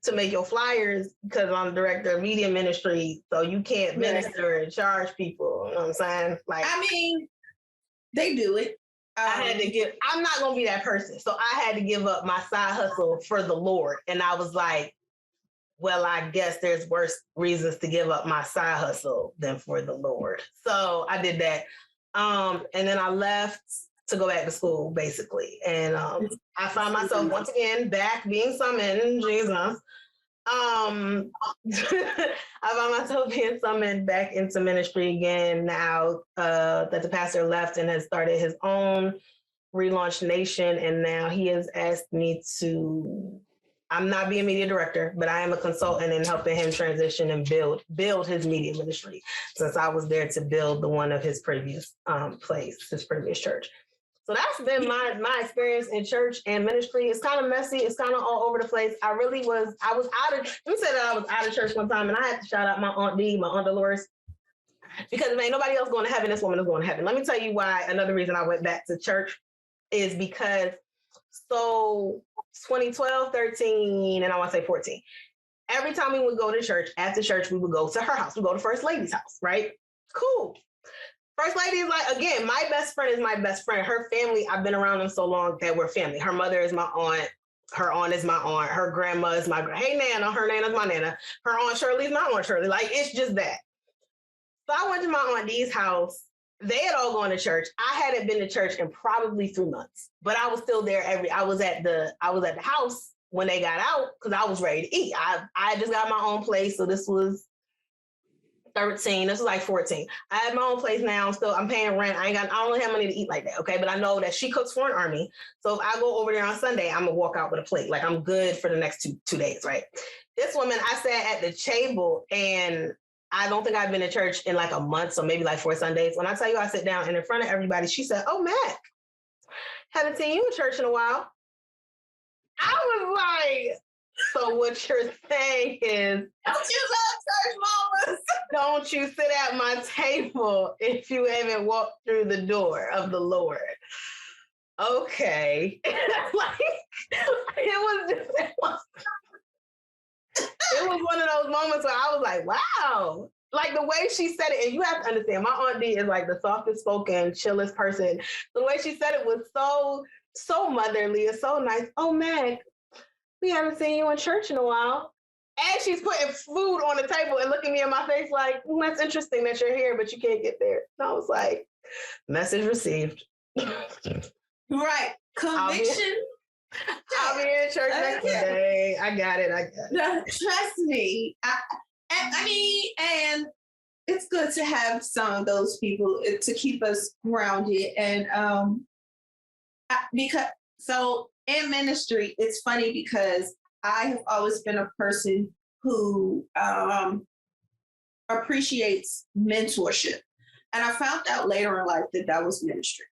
to make your flyers, because I'm the director of media ministry. So you can't minister and charge people. You know what I'm saying? Like, they do it. I'm not going to be that person. So I had to give up my side hustle for the Lord. And I was like, well, I guess there's worse reasons to give up my side hustle than for the Lord. So I did that. And then I left to go back to school, basically. And I found myself once again back being summoned, Jesus. I found myself being summoned back into ministry again now that the pastor left and has started his own Relaunch Nation. And now he has asked me to, I'm not being media director, but I am a consultant in helping him transition and build his media ministry, since I was there to build the one of his previous his previous church. So that's been my experience in church and ministry. It's kind of messy. It's kind of all over the place. I was out of, let me say that I was out of church one time, and I had to shout out my Aunt D, my Aunt Dolores, because if ain't nobody else going to heaven, this woman is going to heaven. Let me tell you why. Another reason I went back to church is because, so 2012, 13, and I want to say 14, every time we would go to church, after church, we would go to her house. We go to First Lady's house, right? Cool. First Lady is like, again, my best friend is my best friend. Her family, I've been around them so long that we're family. Her mother is my aunt. Her aunt is my aunt. Her grandma is my hey Nana. Her Nana's my Nana. Her Aunt Shirley is my Aunt Shirley. Like, it's just that. So I went to my Aunt Dee's house. They had all gone to church. I hadn't been to church in probably 3 months, but I was still there I was at the house when they got out, because I was ready to eat. I just got my own place. So this was 13. This was like 14. I have my own place now. I'm paying rent. I don't really have money to eat like that. Okay. But I know that she cooks for an army. So if I go over there on Sunday, I'm gonna walk out with a plate. Like, I'm good for the next two days. Right. This woman, I sat at the table and I don't think I've been to church in like a month, so maybe like 4 Sundays. When I tell you I sit down and in front of everybody, she said, "Oh, Mac, haven't seen you in church in a while." I was like, so what you're saying is, don't you love church mamas? Don't you sit at my table if you haven't walked through the door of the Lord. Okay. Like, it was one of those moments where I was like, wow. Like the way she said it, and you have to understand, my Aunt D is like the softest spoken, chillest person. The way she said it was so motherly and so nice. "Oh, Meg, we haven't seen you in church in a while." And she's putting food on the table and looking me in my face like, "That's interesting that you're here, but you can't get there." And I was like, message received. Right. Conviction. I'll be in church next day. I got it. No, trust me. I mean, and it's good to have some of those people to keep us grounded. And because so in ministry, it's funny because I have always been a person who appreciates mentorship. And I found out later in life that was ministry.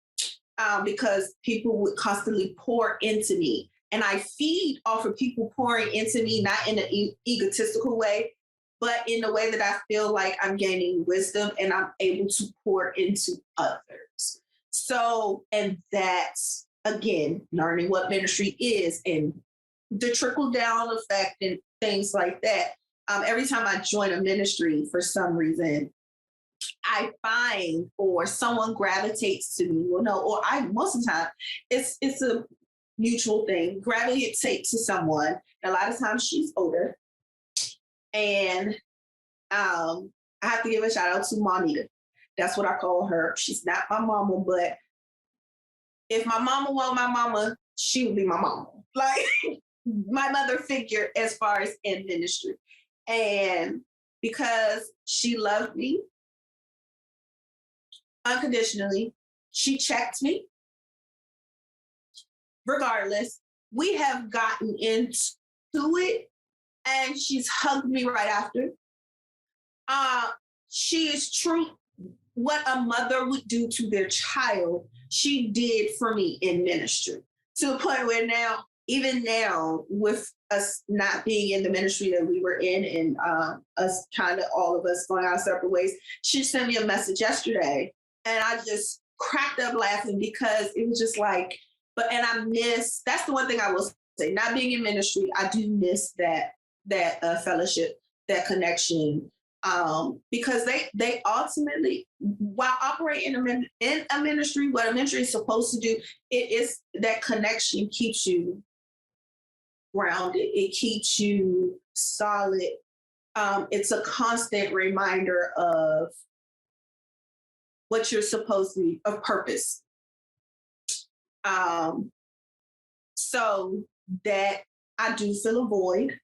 Because people would constantly pour into me. And I feed off of people pouring into me, not in an egotistical way, but in a way that I feel like I'm gaining wisdom and I'm able to pour into others. So, and that's, again, learning what ministry is and the trickle down effect and things like that. Every time I join a ministry, for some reason, I find, or someone gravitates to me, most of the time, it's a mutual thing. Gravitate to someone. A lot of times she's older. And I have to give a shout out to Monita. That's what I call her. She's not my mama, but if my mama want my mama, she would be my mama. Like my mother figure as far as in ministry. And because she loved me unconditionally, she checked me. Regardless, we have gotten into it, and she's hugged me right after. She is true. What a mother would do to their child, she did for me in ministry. To the point where now, even now, with us not being in the ministry that we were in, and us kind of all of us going our separate ways, she sent me a message yesterday. And I just cracked up laughing because it was just like, that's the one thing I will say, not being in ministry, I do miss that fellowship, that connection, because they ultimately, while operating in a ministry, what a ministry is supposed to do, it is that connection keeps you grounded, it keeps you solid. It's a constant reminder of what you're supposed to be, of purpose. So that I do fill a void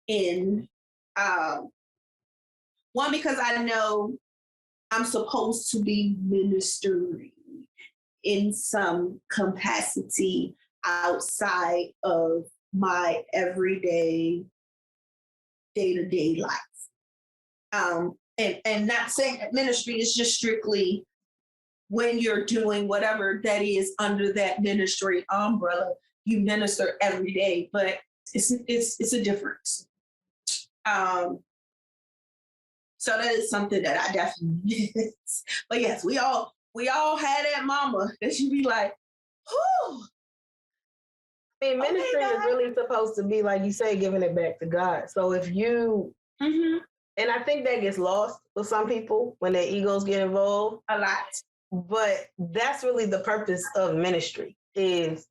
in, one, because I know I'm supposed to be ministering in some capacity outside of my everyday, day-to-day life. And not saying that ministry is just strictly when you're doing whatever that is under that ministry umbrella, you minister every day, but it's a difference. So that is something that I definitely miss. But yes, we all had that mama that you be like, whew. I mean, ministry is really supposed to be, like you say, giving it back to God. So if you, and I think that gets lost with some people when their egos get involved. A lot. But that's really the purpose of ministry, is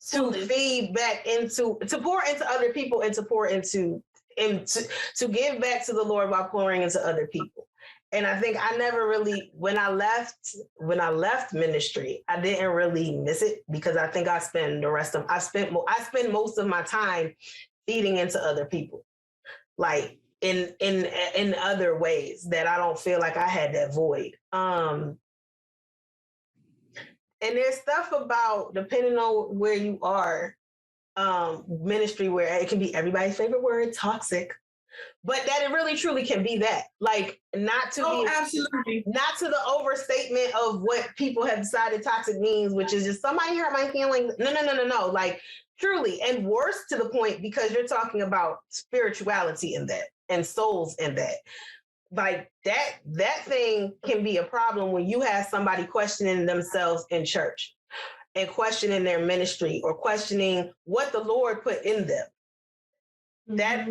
to feed back into, to pour into other people and to pour into, and to give back to the Lord while pouring into other people. And I think I never really, when I left ministry, I didn't really miss it, because I think I spend most of my time feeding into other people, like in other ways that I don't feel like I had that void. And there's stuff about, depending on where you are, ministry, where it can be everybody's favorite word, toxic. But that it really truly can be that. Like, absolutely. Not to the overstatement of what people have decided toxic means, which is just somebody hurt my feelings. No. Like, truly, and worse to the point, because you're talking about spirituality in that and souls in that. Like, that thing can be a problem when you have somebody questioning themselves in church and questioning their ministry or questioning what the Lord put in them. That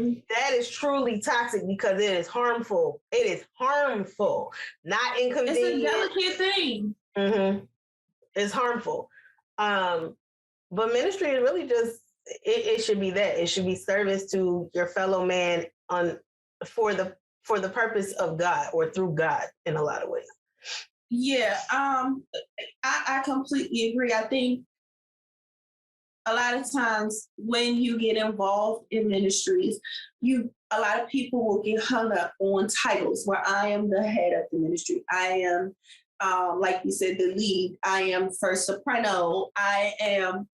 is truly toxic because it is harmful. It is harmful, not inconvenient. It's a delicate thing. It's harmful. But ministry is really just it should be that. It should be service to your fellow man for the purpose of God or through God in a lot of ways. Yeah, I completely agree. I think a lot of times when you get involved in ministries, a lot of people will get hung up on titles where I am the head of the ministry. I am, like you said, the lead. I am first soprano. I am,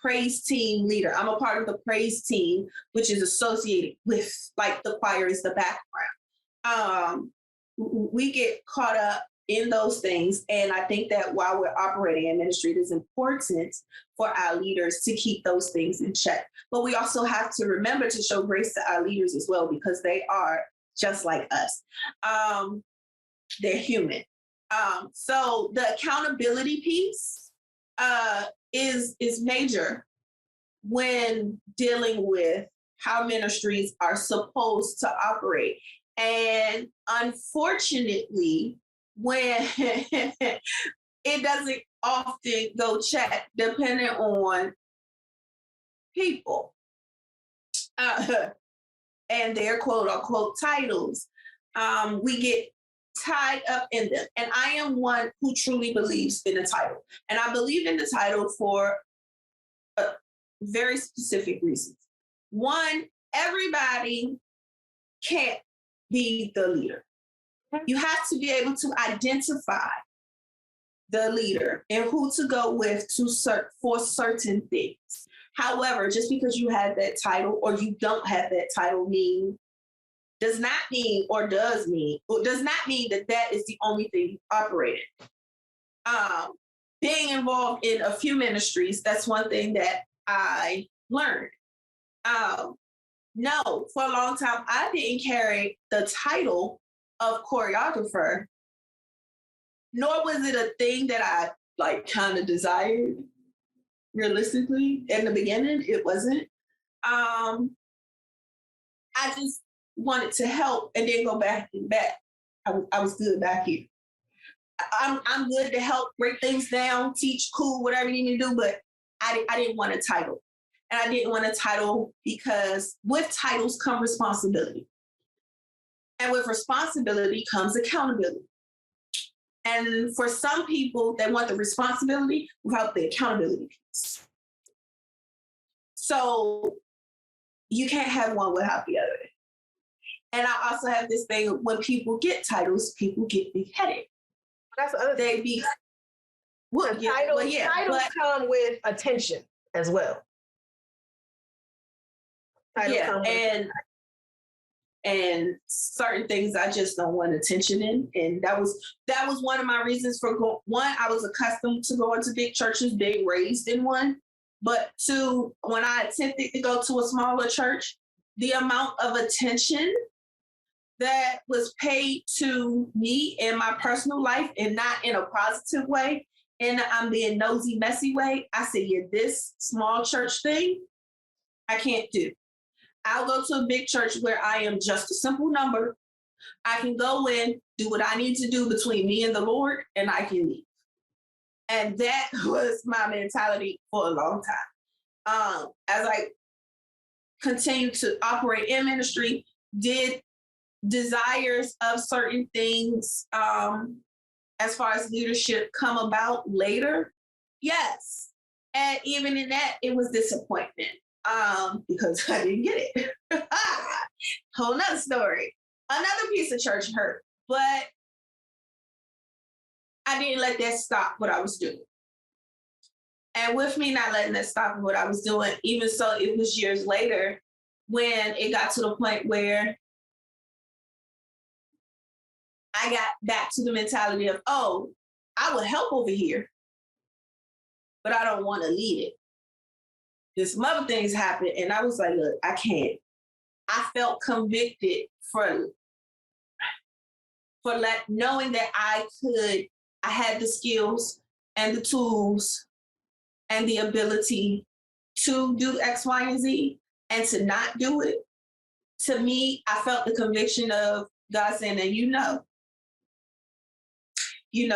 praise team leader. I'm a part of the praise team, which is associated with, like, the choir is the background. We get caught up in those things. And I think that while we're operating in ministry, it is important for our leaders to keep those things in check. But we also have to remember to show grace to our leaders as well, because they are just like us. They're human. So the accountability piece is major when dealing with how ministries are supposed to operate. And unfortunately, when it doesn't often go check, depending on people and their quote unquote titles, we get tied up in them. And I am one who truly believes in the title. And I believe in the title for very specific reasons. One, everybody can't be the leader. You have to be able to identify the leader and who to go with for certain things. However, just because you have that title or you don't have that title does not mean that that is the only thing you operate in. Being involved in a few ministries, that's one thing that I learned. No, for a long time, I didn't carry the title of choreographer, nor was it a thing that I kind of desired. Realistically, in the beginning, it wasn't. I just wanted to help and then go back and back. I was good back here. I'm good to help break things down, teach, cool, whatever you need to do, but I didn't want a title. And I didn't want a title because with titles come responsibility. And with responsibility comes accountability. And for some people, they want the responsibility without the accountability piece. So you can't have one without the other. And I also have this thing, when people get titles, people get beheaded. That's the other thing. Titles come with attention as well. And certain things I just don't want attention in. And that was one of my reasons for one, I was accustomed to going to big churches, being raised in one. But two, when I attempted to go to a smaller church, the amount of attention that was paid to me in my personal life, and not in a positive way, in I'm being nosy, messy way, I said, yeah, this small church thing, I can't do. I'll go to a big church where I am just a simple number. I can go in, do what I need to do between me and the Lord, and I can leave. And that was my mentality for a long time. As I continued to operate in ministry, did desires of certain things as far as leadership come about later? Yes. And even in that, it was disappointment. Because I didn't get it. Whole nother story. Another piece of church hurt, but I didn't let that stop what I was doing. And with me not letting that stop what I was doing, even so, it was years later when it got to the point where I got back to the mentality of, oh, I would help over here, but I don't want to lead it. There's some other things happened, and I was like, look, I can't. I felt convicted for knowing that I had the skills and the tools and the ability to do X, Y, and Z, and to not do it. To me, I felt the conviction of God saying that you know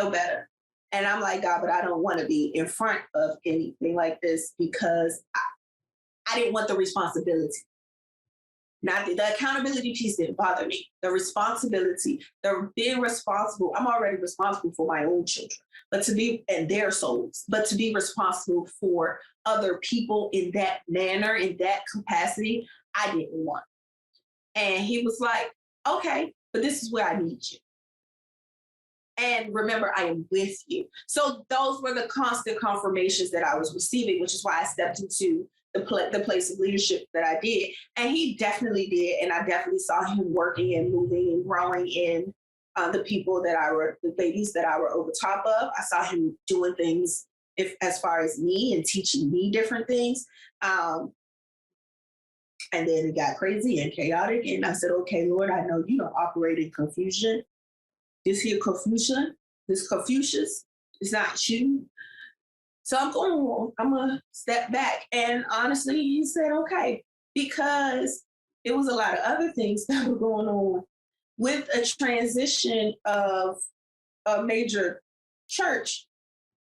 better. And I'm like, God, but I don't want to be in front of anything like this because I didn't want the responsibility. Not the accountability piece didn't bother me. The responsibility, the being responsible. I'm already responsible for my own children, and their souls, but to be responsible for other people in that manner, in that capacity, I didn't want. And he was like, okay, but this is where I need you. And remember, I am with you. So those were the constant confirmations that I was receiving, which is why I stepped into the place of leadership that I did. And he definitely did. And I definitely saw him working and moving and growing in the babies that I were over top of. I saw him doing things as far as me and teaching me different things. And then it got crazy and chaotic. And I said, okay, Lord, I know you don't operate in confusion. This Confucius is not you. So I'm going to step back. And honestly, he said, okay, because it was a lot of other things that were going on with a transition of a major church.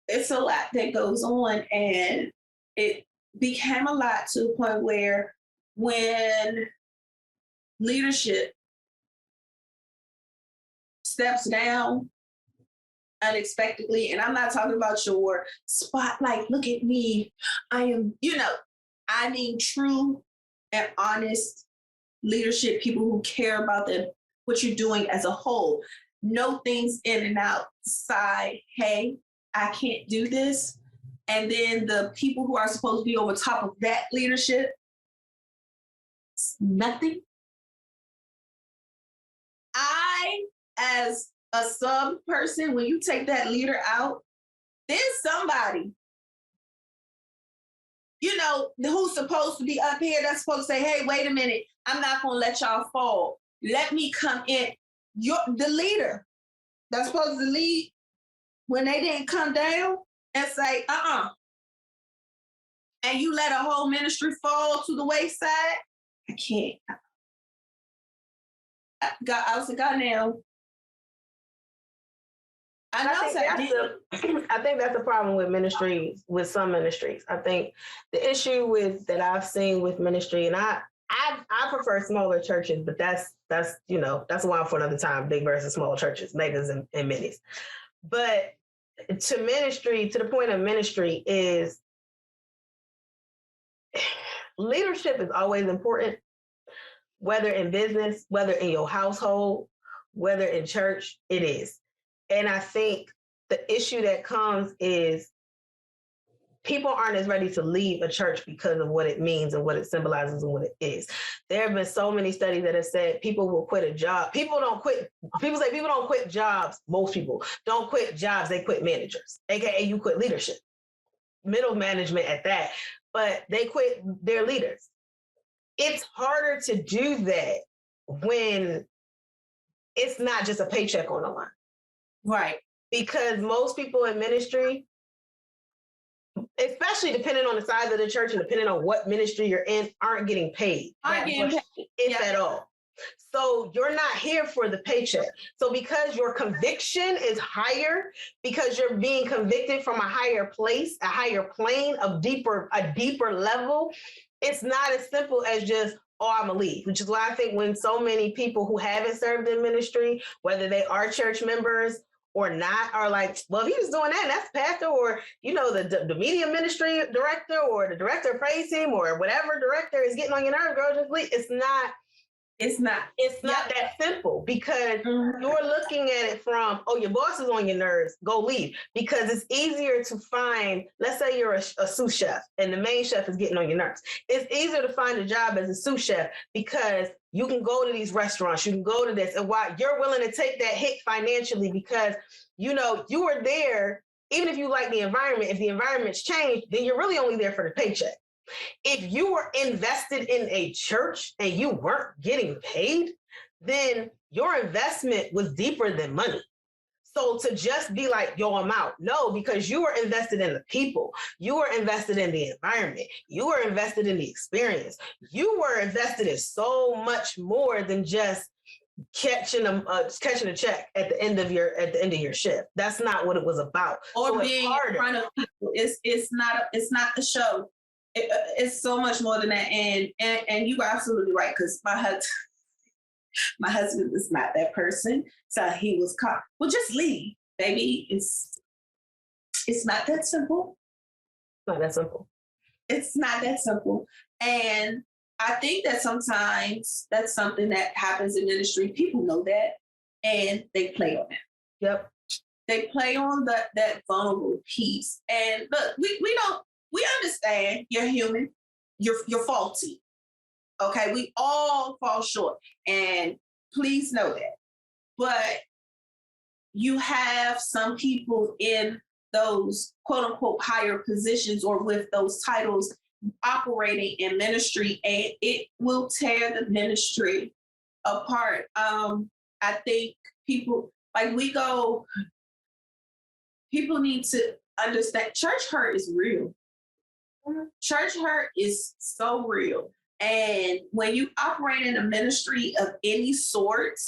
It's a lot that goes on, and it became a lot to the point where when leadership steps down unexpectedly, and I'm not talking about your spotlight, look at me, I am, I mean true and honest leadership, people who care about what you're doing as a whole. No things in and outside, hey, I can't do this. And then the people who are supposed to be over top of that leadership, nothing. As a sub person, when you take that leader out, there's somebody, who's supposed to be up here that's supposed to say, hey, wait a minute, I'm not going to let y'all fall. Let me come in. The leader that's supposed to lead, when they didn't come down and say, and you let a whole ministry fall to the wayside, I can't. I was like, God, now, I think that's the problem with ministries, with some ministries. I think the issue that I've seen with ministry, and I prefer smaller churches, but that's a while for another time, big versus small churches, megas and minis. But to the point of ministry is leadership is always important, whether in business, whether in your household, whether in church, it is. And I think the issue that comes is people aren't as ready to leave a church because of what it means and what it symbolizes and what it is. There have been so many studies that have said people will quit a job. People say people don't quit jobs. Most people don't quit jobs. They quit managers, AKA you quit leadership, middle management at that, but they quit their leaders. It's harder to do that when it's not just a paycheck on the line. Right. Because most people in ministry, especially depending on the size of the church and depending on what ministry you're in, aren't getting paid. If at all. So you're not here for the paycheck. So because your conviction is higher, because you're being convicted from a higher place, a higher plane, a deeper level, it's not as simple as just, I'm gonna leave, which is why I think when so many people who haven't served in ministry, whether they are church members or not, are like, well, if he was doing that, that's pastor, or, the media ministry director or the director of praise team or whatever director is getting on your nerves, girl, just leave. It's not It's not. It's not that simple, because you're looking at it from, oh, your boss is on your nerves, go leave. Because it's easier to find, let's say you're a sous chef and the main chef is getting on your nerves. It's easier to find a job as a sous chef because you can go to these restaurants, you can go to this, and why you're willing to take that hit financially, because you know you were there. Even if you like the environment, if the environment's changed, then you're really only there for the paycheck. If you were invested in a church and you weren't getting paid, then your investment was deeper than money. So to just be like, yo, I'm out. No, because you were invested in the people. You were invested in the environment. You were invested in the experience. You were invested in so much more than just catching a check at the end of your shift. That's not what it was about. Or so being in front of people. It's not the show. It's so much more than that. And you are absolutely right, because my husband is not that person. So he was caught. Well, just leave, baby. It's not that simple. Not that simple. It's not that simple. And I think that sometimes that's something that happens in ministry. People know that and they play on it. Yep. They play on that vulnerable piece. And look, we understand you're human, you're faulty. Okay, we all fall short. And please know that. But you have some people in those quote unquote higher positions or with those titles operating in ministry, and it will tear the ministry apart. I think people need to understand church hurt is real. Church hurt is so real. And when you operate in a ministry of any sort,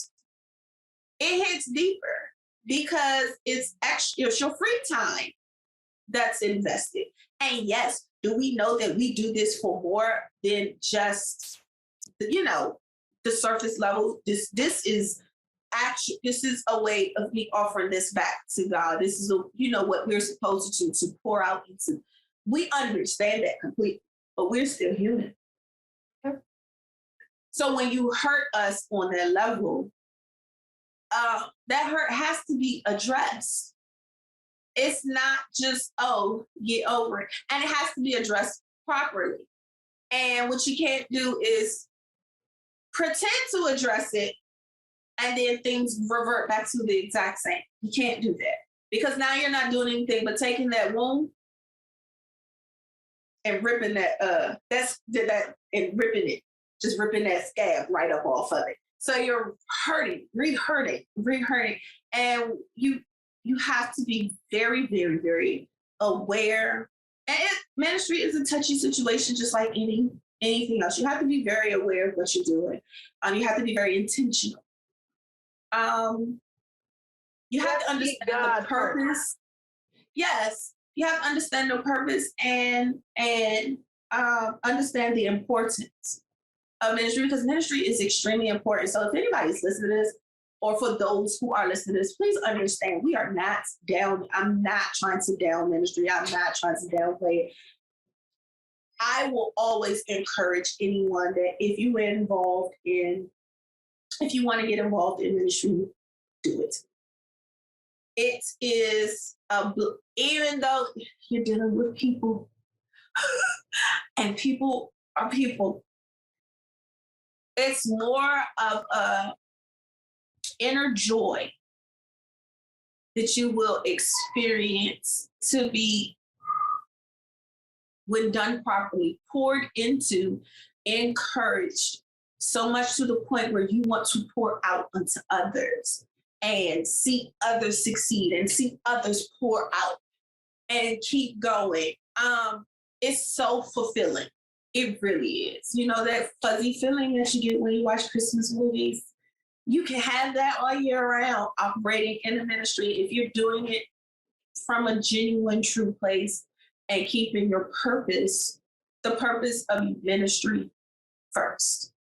it hits deeper because it's your free time that's invested. And yes, do we know that we do this for more than just, the surface level? This is a way of me offering this back to God. This is what we're supposed to pour out into. We understand that completely, but we're still human. So when you hurt us on that level, that hurt has to be addressed. It's not just, get over it. And it has to be addressed properly. And what you can't do is pretend to address it and then things revert back to the exact same. You can't do that. Because now you're not doing anything but taking that wound and ripping just ripping that scab right up off of it. So you're hurting, re-hurting. And you have to be very, very, very aware. And ministry is a touchy situation, just like anything else. You have to be very aware of what you're doing. You have to be very intentional. You have to understand the purpose. Yes, you have to understand the purpose and understand the importance of ministry, because ministry is extremely important. So if anybody's listening to this, or for those who are listening to this, please understand we are not down. I'm not trying to down ministry. I'm not trying to downplay it. I will always encourage anyone that if you want to get involved in ministry, do it. It is, even though you're dealing with people, and people are people, it's more of a inner joy that you will experience to be, when done properly, poured into, encouraged, so much to the point where you want to pour out unto others and see others succeed and see others pour out and keep going. It's so fulfilling. It really is. That fuzzy feeling that you get when you watch Christmas movies, you can have that all year round operating in the ministry if you're doing it from a genuine, true place and keeping your purpose, the purpose of ministry first.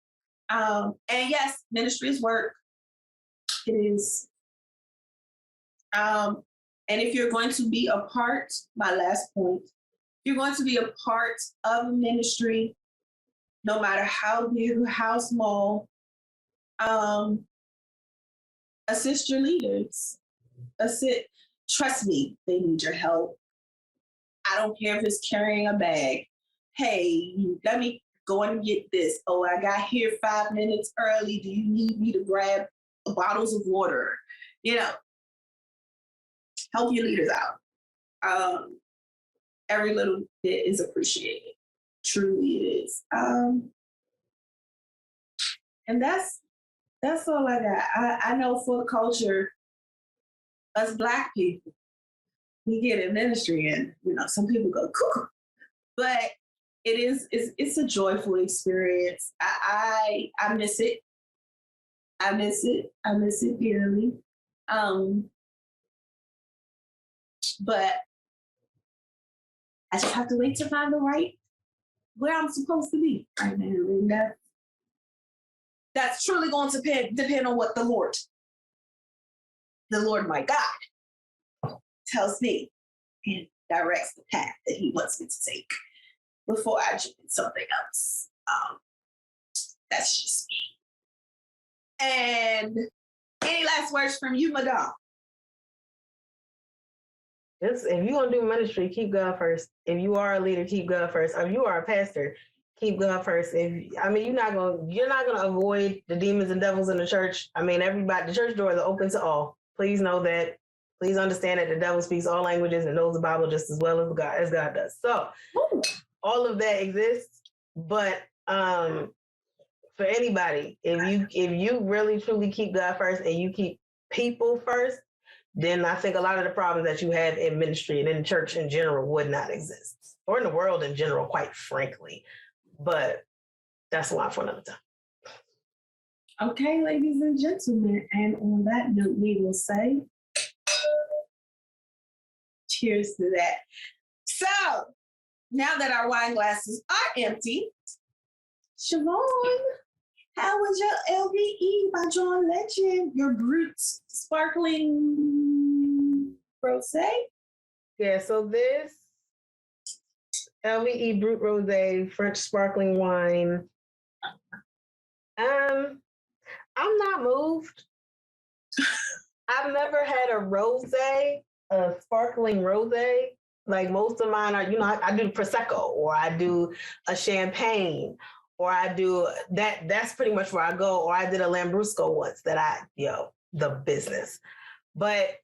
And yes, ministry is work. It is. And if you're going to be a part, my last point, if you're going to be a part of a ministry, no matter how big or how small, Assist your leaders. Trust me, they need your help. I don't care if it's carrying a bag. Hey, let me go and get this. Oh, I got here 5 minutes early. Do you need me to grab bottles of water? Help your leaders out. Every little bit is appreciated. Truly it is. And that's all I got. I know for culture, us Black people, we get in ministry and some people go cuckoo, but it's a joyful experience. I miss it. I miss it dearly. But I just have to wait to find the right where I'm supposed to be right now. And that's truly going to depend on what the Lord my God, tells me and directs the path that He wants me to take before I jump in something else. That's just me. And any last words from you, Madame? If you're gonna do ministry, keep God first. If you are a leader, keep God first. If you are a pastor, keep God first. You're not gonna avoid the demons and devils in the church. Everybody, the church doors are open to all. Please know that. Please understand that the devil speaks all languages and knows the Bible just as well as God does. So all of that exists. But for anybody, if you really truly keep God first and you keep people first, then I think a lot of the problems that you have in ministry and in church in general would not exist, or in the world in general, quite frankly. But that's why for another time. Okay, ladies and gentlemen, and on that note, we will say cheers to that. So now that our wine glasses are empty, Siobhan, how was your LVE by John Legend? Your Brut sparkling rosé? Yeah, so this LVE Brut Rosé French sparkling wine. I'm not moved. I've never had a sparkling rosé. Like most of mine are, I do Prosecco, or I do a champagne, or I do that. That's pretty much where I go. Or I did a Lambrusco once the business. But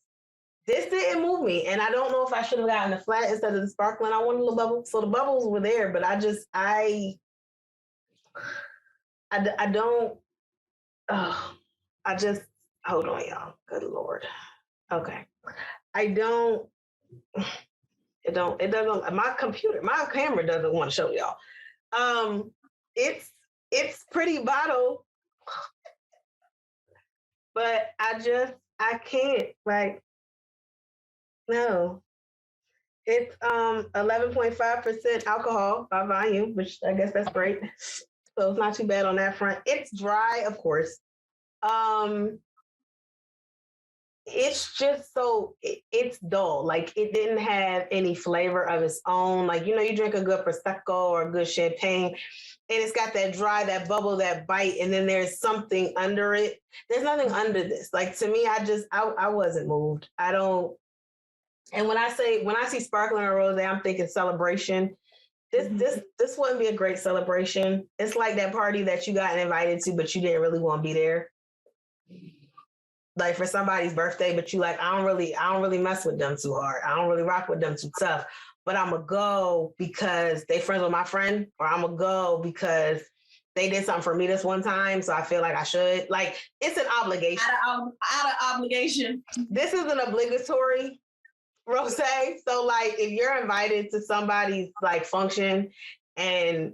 this didn't move me. And I don't know if I should have gotten the flat instead of the sparkling. I wanted the bubbles. So the bubbles were there, but I don't, hold on, y'all. Good Lord. Okay. It doesn't, my camera doesn't want to show y'all. It's pretty bottle, but I can't, no. It's 11.5% alcohol by volume, which I guess that's great. So it's not too bad on that front. It's dry, of course. It's just it's dull. Like, it didn't have any flavor of its own. Like, you drink a good Prosecco or a good champagne, and it's got that dry, that bubble, that bite, and then there's something under it. There's nothing under this. Like, to me, I wasn't moved. I don't. And when I see sparkling or rosé, I'm thinking celebration. This wouldn't be a great celebration. It's like that party that you got invited to, but you didn't really want to be there. Like for somebody's birthday, but you like, I don't really mess with them too hard. I don't really rock with them too tough. But I'm gonna go because they friends with my friend, or I'm gonna go because they did something for me this one time, so I feel like I should. Like, it's an obligation. Out of obligation. This is an obligatory rosé. So like, if you're invited to somebody's like function and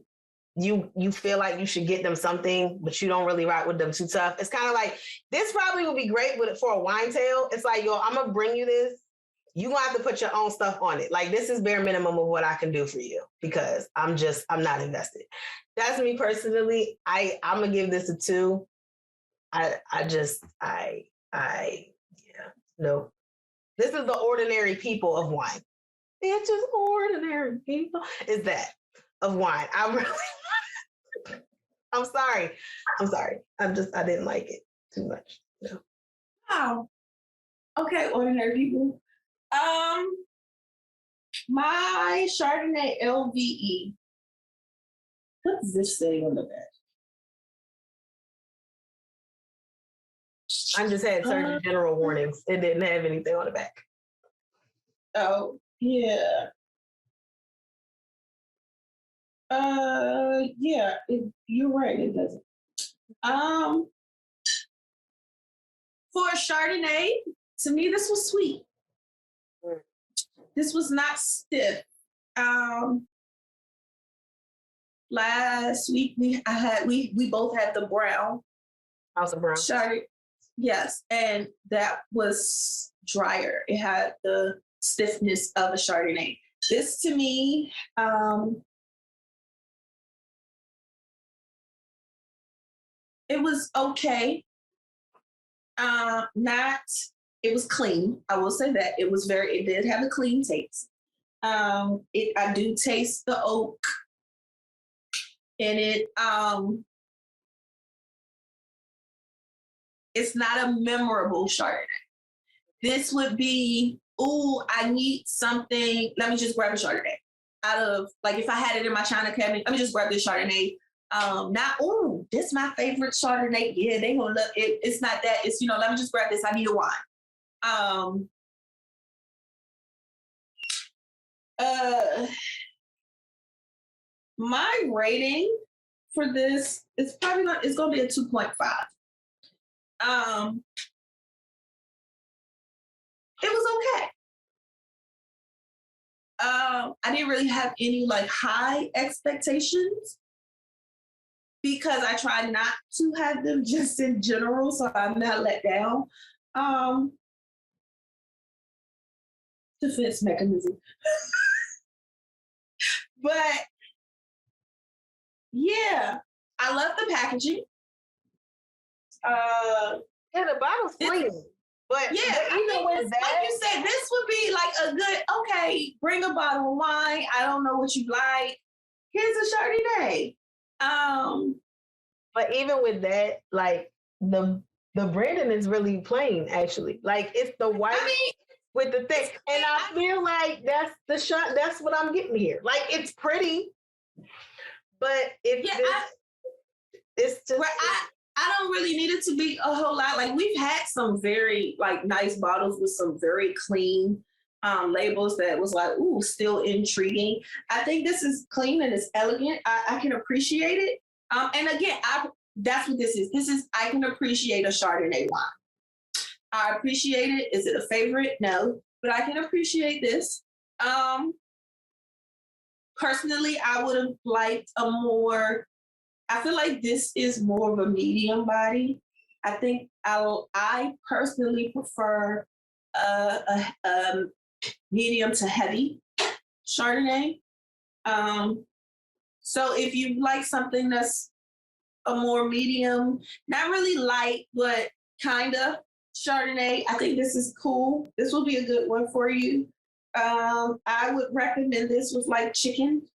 you feel like you should get them something, but you don't really rock with them too tough, it's kind of like, this probably would be great for a wine tail. It's like, yo, I'm gonna bring you this. You gonna have to put your own stuff on it. Like, this is bare minimum of what I can do for you, because I'm not invested. That's me personally. I'm gonna give this a 2. No. This is the ordinary people of wine. It's just ordinary people. Is that of wine. I really I'm sorry. I didn't like it too much. No. Wow. Okay, ordinary people. My Chardonnay LVE. What does this say on the back? I just had certain general warnings. It didn't have anything on the back. Oh, yeah. Yeah, you're right, it doesn't. For a Chardonnay, to me, this was sweet. This was not stiff. Last week we both had the brown. House of Brown. Chardonnay. Yes, and that was drier. It had the stiffness of a Chardonnay. This to me, it was okay. It was clean. I will say that it did have a clean taste. I do taste the oak in it. It's not a memorable Chardonnay. This would be, I need something. Let me just grab a Chardonnay. Out of, like, if I had it in my China cabinet, let me just grab this Chardonnay. This is my favorite Chardonnay. Yeah, they gonna love it. It's not that. It's, let me just grab this. I need a wine. My rating for this is it's gonna be a 2.5. It was okay. I didn't really have any like high expectations because I try not to have them just in general, so I'm not let down. Defense mechanism. But yeah, I love the packaging. Yeah, the bottle's clean. But yeah, even with that, like you said, this would be like a good, okay, bring a bottle of wine. I don't know what you like. Here's a Chardonnay. But even with that, like the branding is really plain, actually. Like it's the white with the thing. And I feel like that's the shot. That's what I'm getting here. Like it's pretty, but it's just. I don't really need it to be a whole lot. Like we've had some very like nice bottles with some very clean labels that was like, still intriguing. I think this is clean and it's elegant. I can appreciate it. And again, that's what this is. I can appreciate a Chardonnay wine. I appreciate it. Is it a favorite? No, but I can appreciate this. Personally, I would have liked I feel like this is more of a medium body. I think I personally prefer a medium to heavy Chardonnay. So if you like something that's a more medium, not really light, but kind of Chardonnay, I think this is cool. This will be a good one for you. I would recommend this with like chicken.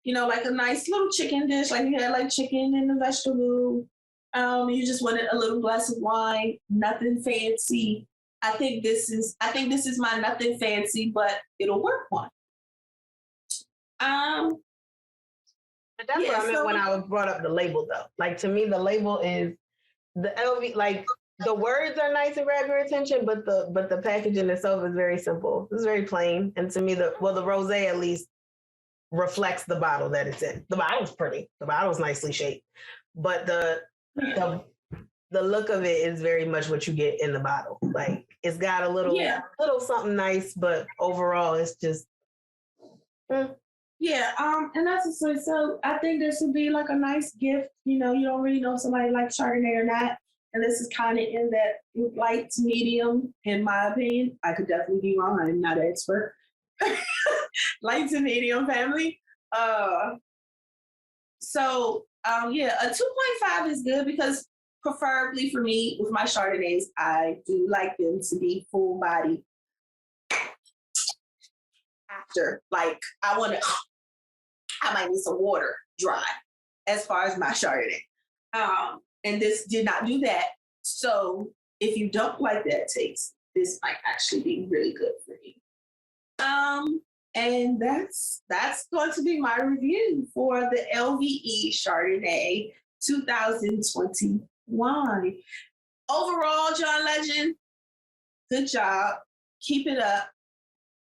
Like a nice little chicken dish, like you had like chicken and a vegetable. You just wanted a little glass of wine, nothing fancy. I think this is my nothing fancy, but it'll work one. But that's what I meant when I brought up the label, though. Like to me, the label is the LV. Like the words are nice and grab your attention, but the packaging itself is very simple. It's very plain, and to me, the rosé at least reflects the bottle that it's in. The bottle's pretty. The bottle's nicely shaped, but the look of it is very much what you get in the bottle. Like it's got a little something nice, but overall it's just. Yeah, and that's so I think this would be like a nice gift. You don't really know if somebody likes Chardonnay or not, and this is kind of in that light to medium, in my opinion. I could definitely be wrong. I'm not an expert. Light to medium family. So a 2.5 is good because preferably for me with my Chardonnays, I do like them to be full body. After, like I might need some water dry. as far as my Chardonnay. And this did not do that. So if you don't like that taste, this might actually be really good for you. And that's going to be my review for the LVE Chardonnay 2021. Overall, John Legend, good job. Keep it up.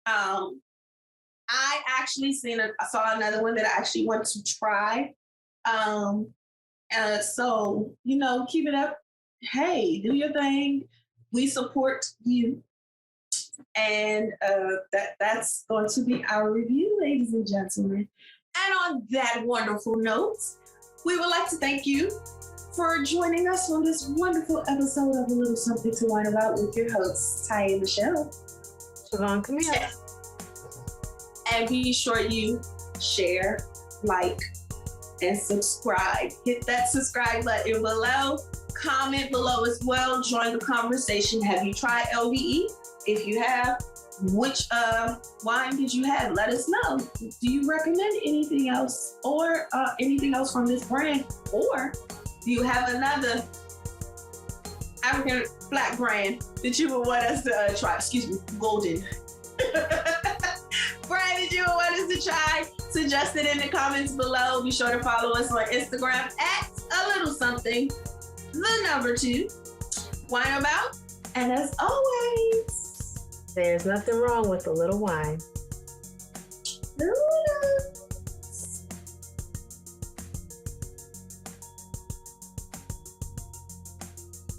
I actually saw another one that I actually want to try. So, keep it up. Hey, do your thing. We support you. And that's going to be our review, ladies and gentlemen. And on that wonderful note, we would like to thank you for joining us on this wonderful episode of A Little Something to Wine About with your hosts, Ty and Michelle. Siobhan, come here. And be sure you share, like, and subscribe. Hit that subscribe button below. Comment below as well. Join the conversation. Have you tried LVE? If you have, which wine did you have? Let us know. Do you recommend anything else or anything else from this brand? Or do you have another African Black brand that you would want us to try? Excuse me, golden. Brand that you would want us to try? Suggest it in the comments below. Be sure to follow us on Instagram at A Little Something, the number 2, Wine About. And as always, there's nothing wrong with a little wine. Ooh.